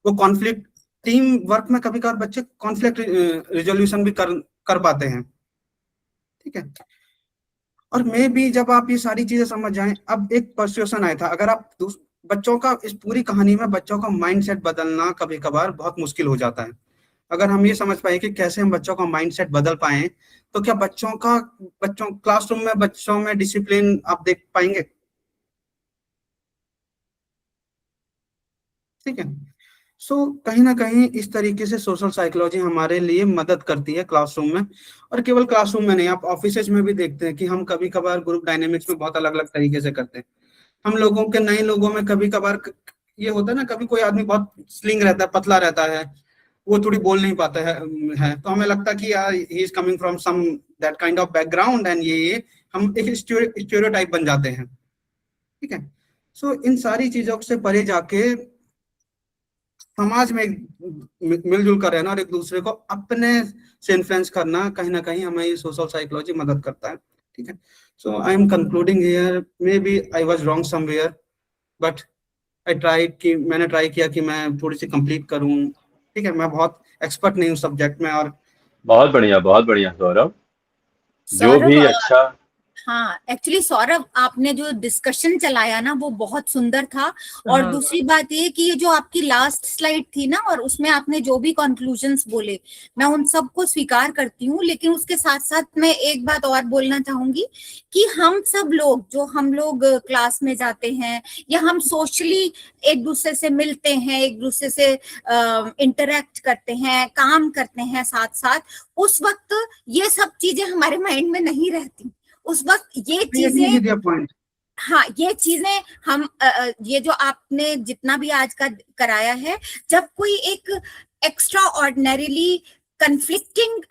वो कॉन्फ्लिक्ट, टीम वर्क में कभी कभार बच्चे कॉन्फ्लिक्ट रिजोल्यूशन भी कर पाते हैं, ठीक है। और मे भी जब आप ये सारी चीजें समझ जाएं, अब एक पर्सुएशन आया था, अगर आप बच्चों का, इस पूरी कहानी में बच्चों का माइंडसेट बदलना कभी कभार बहुत मुश्किल हो जाता है। अगर हम ये समझ पाए कि कैसे हम बच्चों का माइंडसेट बदल पाए, तो क्या बच्चों क्लासरूम में बच्चों में डिसिप्लिन आप देख पाएंगे, ठीक है। सो कहीं ना कहीं इस तरीके से सोशल साइकोलॉजी हमारे लिए मदद करती है क्लासरूम में, और केवल क्लासरूम में नहीं, आप ऑफिसेज में भी देखते हैं कि हम कभी कभार ग्रुप डायनेमिक्स में बहुत अलग अलग तरीके से करते हैं। हम लोगों के, नए लोगों में कभी कभार ये होता है ना, कभी कोई आदमी बहुत स्लिंग रहता है, पतला रहता है, वो थोड़ी बोल नहीं पाता है तो हमें लगता है कि यार he is coming from some that kind of background, and ये हम एक स्टीरियोटाइप बन जाते हैं, ठीक है। सो इन सारी चीजों से परे जाके समाज में मिलजुल कर रहना और एक दूसरे को अपने से इन्फ्लुएंस करना, कहीं ना कहीं हमें ये सोशल साइकोलॉजी मदद करता है, ठीक है। So I am concluding here, may be I was wrong somewhere, but मैंने ट्राई किया कि मैं थोड़ी सी कंप्लीट करूं, ठीक है। मैं बहुत एक्सपर्ट नहीं हूँ सब्जेक्ट में। और बहुत बढ़िया सौरभ, जो भी अच्छा। हाँ, एक्चुअली सौरभ, आपने जो डिस्कशन चलाया ना वो बहुत सुंदर था। और हाँ। दूसरी बात ये कि ये जो आपकी लास्ट स्लाइड थी ना, और उसमें आपने जो भी कंक्लूजन्स बोले, मैं उन सबको स्वीकार करती हूँ, लेकिन उसके साथ साथ मैं एक बात और बोलना चाहूंगी कि हम सब लोग, जो हम लोग क्लास में जाते हैं या हम सोशली एक दूसरे से मिलते हैं, एक दूसरे से इंटरेक्ट करते हैं, काम करते हैं साथ साथ, उस वक्त ये सब चीजें हमारे माइंड में नहीं रहती। उस वक्त ये चीजें, हाँ, ये चीजें हम ये जो आपने जितना भी आज का कराया है, जब कोई एक एक्स्ट्रा ऑर्डिनरीली कंफ्लिक्टिंग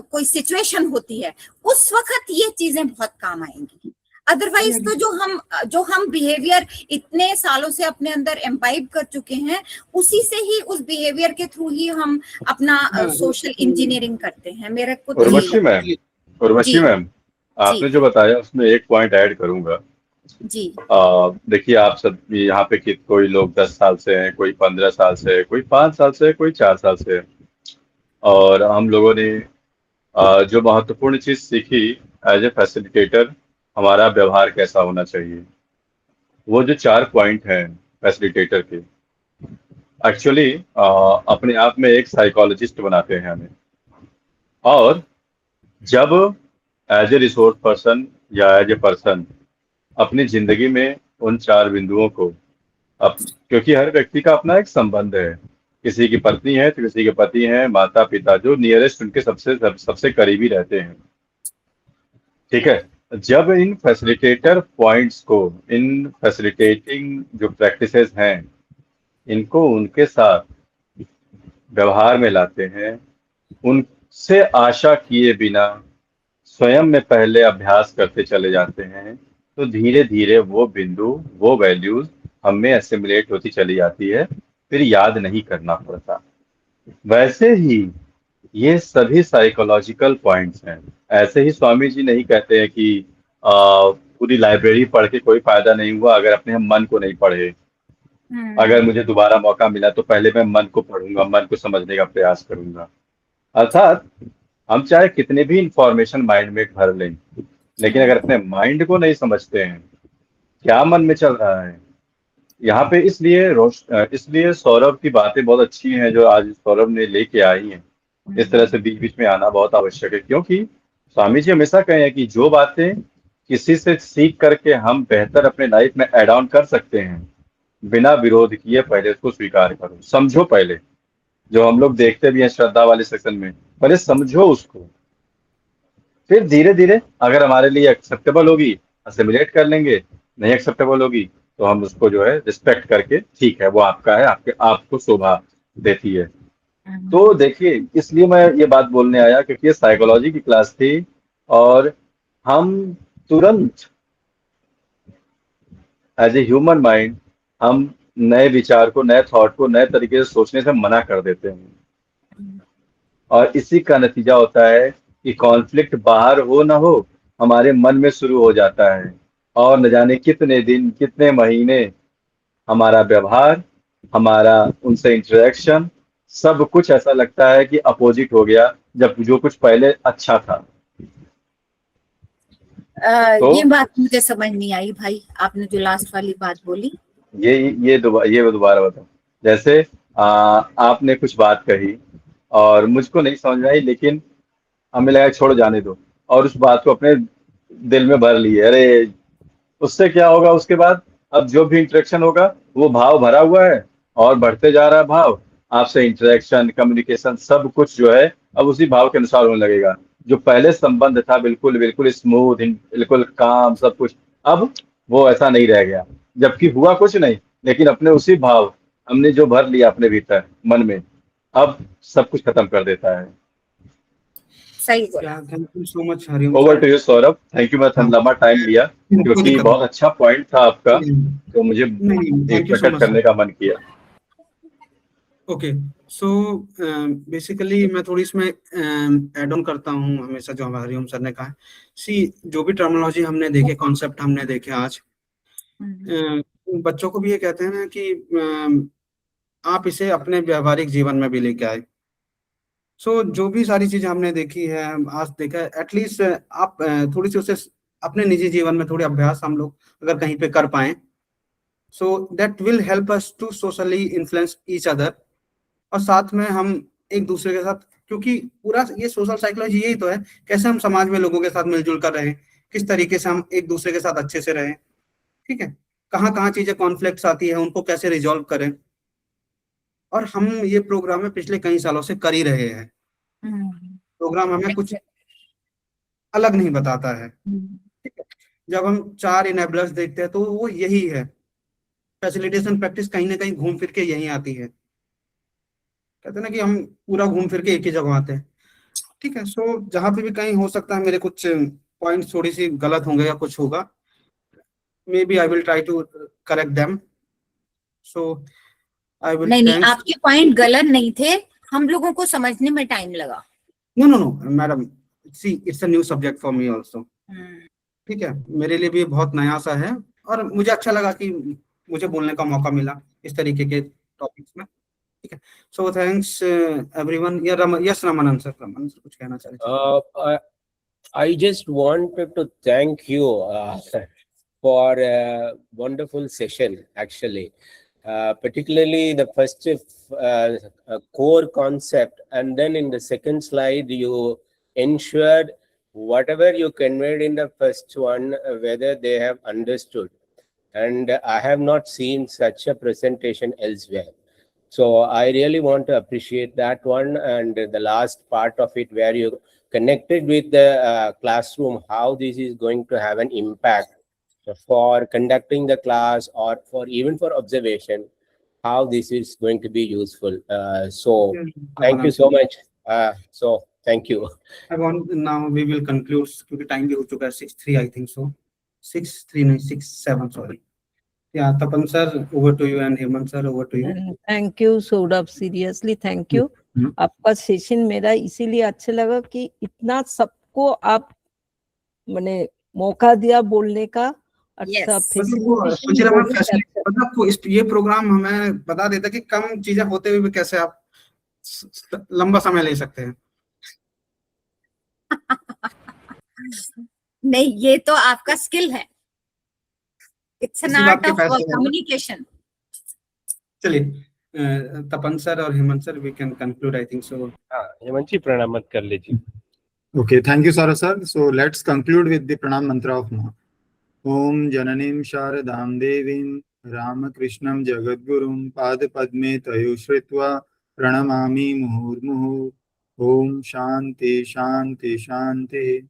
कोई सिचुएशन होती है, उस वक्त ये चीजें बहुत काम आएंगी। अदरवाइज तो जो हम बिहेवियर इतने सालों से अपने अंदर एम्बाइब कर चुके हैं, उसी से ही, उस बिहेवियर के थ्रू ही हम अपना सोशल इंजीनियरिंग करते हैं। मेरे को उर्वशी मैम, आपने जो बताया उसमें एक पॉइंट ऐड करूंगा जी। देखिए, आप सब यहाँ पे कोई लोग 10 साल से हैं, कोई 15 साल से है, कोई 5 साल से है, कोई 4 साल से है, और हम लोगों ने जो महत्वपूर्ण चीज सीखी एज ए फैसिलिटेटर, हमारा व्यवहार कैसा होना चाहिए, वो जो 4 पॉइंट हैं फैसिलिटेटर के, एक्चुअली अपने आप में एक साइकोलॉजिस्ट बनाते हैं हमें। और जब एज ए रिसोर्स पर्सन या एज ए पर्सन अपनी जिंदगी में उन 4 बिंदुओं को, क्योंकि हर व्यक्ति का अपना एक संबंध है, किसी की पत्नी है तो किसी के पति हैं, माता पिता जो नियरेस्ट उनके सबसे करीबी रहते हैं, ठीक है। जब इन फैसिलिटेटर पॉइंट्स को, इन फैसिलिटेटिंग जो प्रैक्टिसेस हैं, इनको उनके साथ व्यवहार में लाते हैं, उनसे आशा किए बिना स्वयं में पहले अभ्यास करते चले जाते हैं, तो धीरे धीरे वो बिंदु, वो वैल्यूज हम में एसिमुलेट होती चली जाती है, फिर याद नहीं करना पड़ता। वैसे ही ये सभी साइकोलॉजिकल पॉइंट्स हैं। ऐसे ही स्वामी जी नहीं कहते हैं कि पूरी लाइब्रेरी पढ़ के कोई फायदा नहीं हुआ अगर अपने हम मन को नहीं पढ़े। अगर मुझे दोबारा मौका मिला तो पहले मैं मन को पढ़ूंगा, मन को समझने का प्रयास करूंगा। अर्थात हम चाहे कितने भी इंफॉर्मेशन माइंड में भर लें, लेकिन अगर अपने माइंड को नहीं समझते हैं क्या मन में चल रहा है, यहाँ पे इसलिए सौरभ की बातें बहुत अच्छी हैं जो आज सौरभ ने लेके आई हैं। इस तरह से बीच बीच में आना बहुत आवश्यक है, क्योंकि स्वामी जी हमेशा कहे हैं कि जो बातें किसी से सीख करके हम बेहतर अपने लाइफ में ऐड ऑन कर सकते हैं, बिना विरोध किए पहले उसको स्वीकार करो, समझो पहले। जो हम लोग देखते भी हैं श्रद्धा वाले सेक्शन में, पहले समझो उसको, फिर धीरे धीरे अगर हमारे लिए एक्सेप्टेबल होगी असिमिलेट कर लेंगे, नहीं एक्सेप्टेबल होगी तो हम उसको जो है रिस्पेक्ट करके ठीक है वो आपका है, आपके आपको शोभा देती है। तो देखिए इसलिए मैं ये बात बोलने आया क्योंकि ये साइकोलॉजी की क्लास थी और हम तुरंत एज ए ह्यूमन माइंड हम नए विचार को, नए थॉट को नए तरीके से सोचने से मना कर देते हैं और इसी का नतीजा होता है कि कॉन्फ्लिक्ट बाहर हो ना हो हमारे मन में शुरू हो जाता है और न जाने कितने दिन कितने महीने हमारा व्यवहार, हमारा उनसे इंटरेक्शन सब कुछ ऐसा लगता है कि अपोजिट हो गया जब जो कुछ पहले अच्छा था। तो ये बात मुझे समझ नहीं आई भाई, आपने जो लास्ट वाली बात बोली ये दोबारा बताओ। जैसे आपने कुछ बात कही और मुझको नहीं समझ में आई, लेकिन हमें लगा छोड़ जाने दो और उस बात को अपने दिल में भर लिए। अरे उससे क्या होगा उसके बाद, अब जो भी इंटरेक्शन होगा वो भाव भरा हुआ है और बढ़ते जा रहा है भाव, आपसे इंटरेक्शन कम्युनिकेशन सब कुछ जो है अब उसी भाव के अनुसार होने लगेगा। जो पहले संबंध था बिल्कुल बिल्कुल स्मूथ, बिल्कुल काम सब कुछ, अब वो ऐसा नहीं रह गया, जबकि हुआ कुछ नहीं लेकिन अपने उसी भाव हमने जो भर लिया अपने भीतर मन में, अब सब कुछ खत्म कर देता है। सही बोला। Thank you so much Hariom. Over to you Saurabh, thank you. मैं लंबा टाइम लिया क्योंकि बहुत अच्छा पॉइंट था आपका, तो मुझे एक प्रकट करने का मन किया। ओके सो बेसिकली मैं थोड़ी इसमें ऐड ऑन करता हूँ हमेशा जो हरिओम सर ने कहा। सी जो भी टर्मिनोलॉजी हमने देखे, कॉन्सेप्ट हमने देखे आज, बच्चों को भी ये कहते हैं ना कि आप इसे अपने व्यावहारिक जीवन में भी लेके आए। सो जो भी सारी चीजें हमने देखी है, आज देखा है, एटलीस्ट आप थोड़ी सी उसे अपने निजी जीवन में थोड़ी अभ्यास हम लोग अगर कहीं पे कर पाए, so that will help us to socially influence each other. और साथ में हम एक दूसरे के साथ, क्योंकि पूरा ये सोशल साइकोलॉजी यही तो है, कैसे हम समाज में लोगों के साथ मिलजुल कर रहे, किस तरीके से हम एक दूसरे के साथ अच्छे से रहें, ठीक है, कहाँ कहाँ चीजें कॉन्फ्लिक्ट्स आती है उनको कैसे रिजॉल्व करें। और हम ये प्रोग्राम में पिछले कई सालों से कर ही रहे हैं। प्रोग्राम हमें कुछ अलग नहीं बताता है, ठीक है। जब हम 4 इनेबलर्स देखते हैं तो वो यही है, फैसिलिटेशन प्रैक्टिस कहीं ना कहीं घूम फिर के यही आती है। कहते हैं ना कि हम पूरा घूम फिर के एक ही जगह आते हैं, ठीक है। सो जहां पे भी कहीं हो सकता है मेरे कुछ पॉइंट्स थोड़ी सी गलत होंगे या कुछ होगा, may B I will try to correct them. So I will नहीं, आपके पॉइंट गलत नहीं थे, हम लोगों को समझने में टाइम लगा। No no no madam, see it's a new subject for me also, ठीक है, मेरे लिए भी बहुत नया सा है और मुझे अच्छा लगा कि मुझे बोलने का मौका मिला इस तरीके के टॉपिक्स में, ठीक है। So thanks everyone. Yes Raman sir कुछ कहना चाह रहे थे? I just wanted to thank you for a wonderful session, actually. Particularly the first core concept, and then in the second slide you ensured whatever you conveyed in the first one, whether they have understood. And I have not seen such a presentation elsewhere. So I really want to appreciate that one. And the last part of it where you connected with the classroom, how this is going to have an impact for conducting the class or for even for observation, how this is going to be useful. So thank you so much. So thank you. I want now we will conclude क्योंकि time भी हो चुका है 6:03 I think so, 6:03 नहीं 6:07 sorry. Yeah, Tapan sir, over to you, and Hemant sir, over to you. Thank you Saurabh, seriously thank you. आपका session मेरा इसीलिए अच्छा लगा कि इतना सबको आप मैंने मौका दिया बोलने का। मतलब ये प्रोग्राम हमें बता देता कि कम चीजें होते हुए भी कैसे आप लंबा समय ले सकते हैं। नहीं, ये तो आपका स्किल है, it's an art of communication. चलिए तपन सर और Hemant sir, we can conclude I think so. Hemant ji प्रणाम मत कर लीजिए। Okay, thank you, Sarah sir. So let's conclude with the pranam mantra of Ma. Om Jananim Sharadam Devim Ramakrishnam Jagadgurum Pad Padme Tayo Shritva Pranamami Muhur Muhur. Om Shanti Shanti Shanti.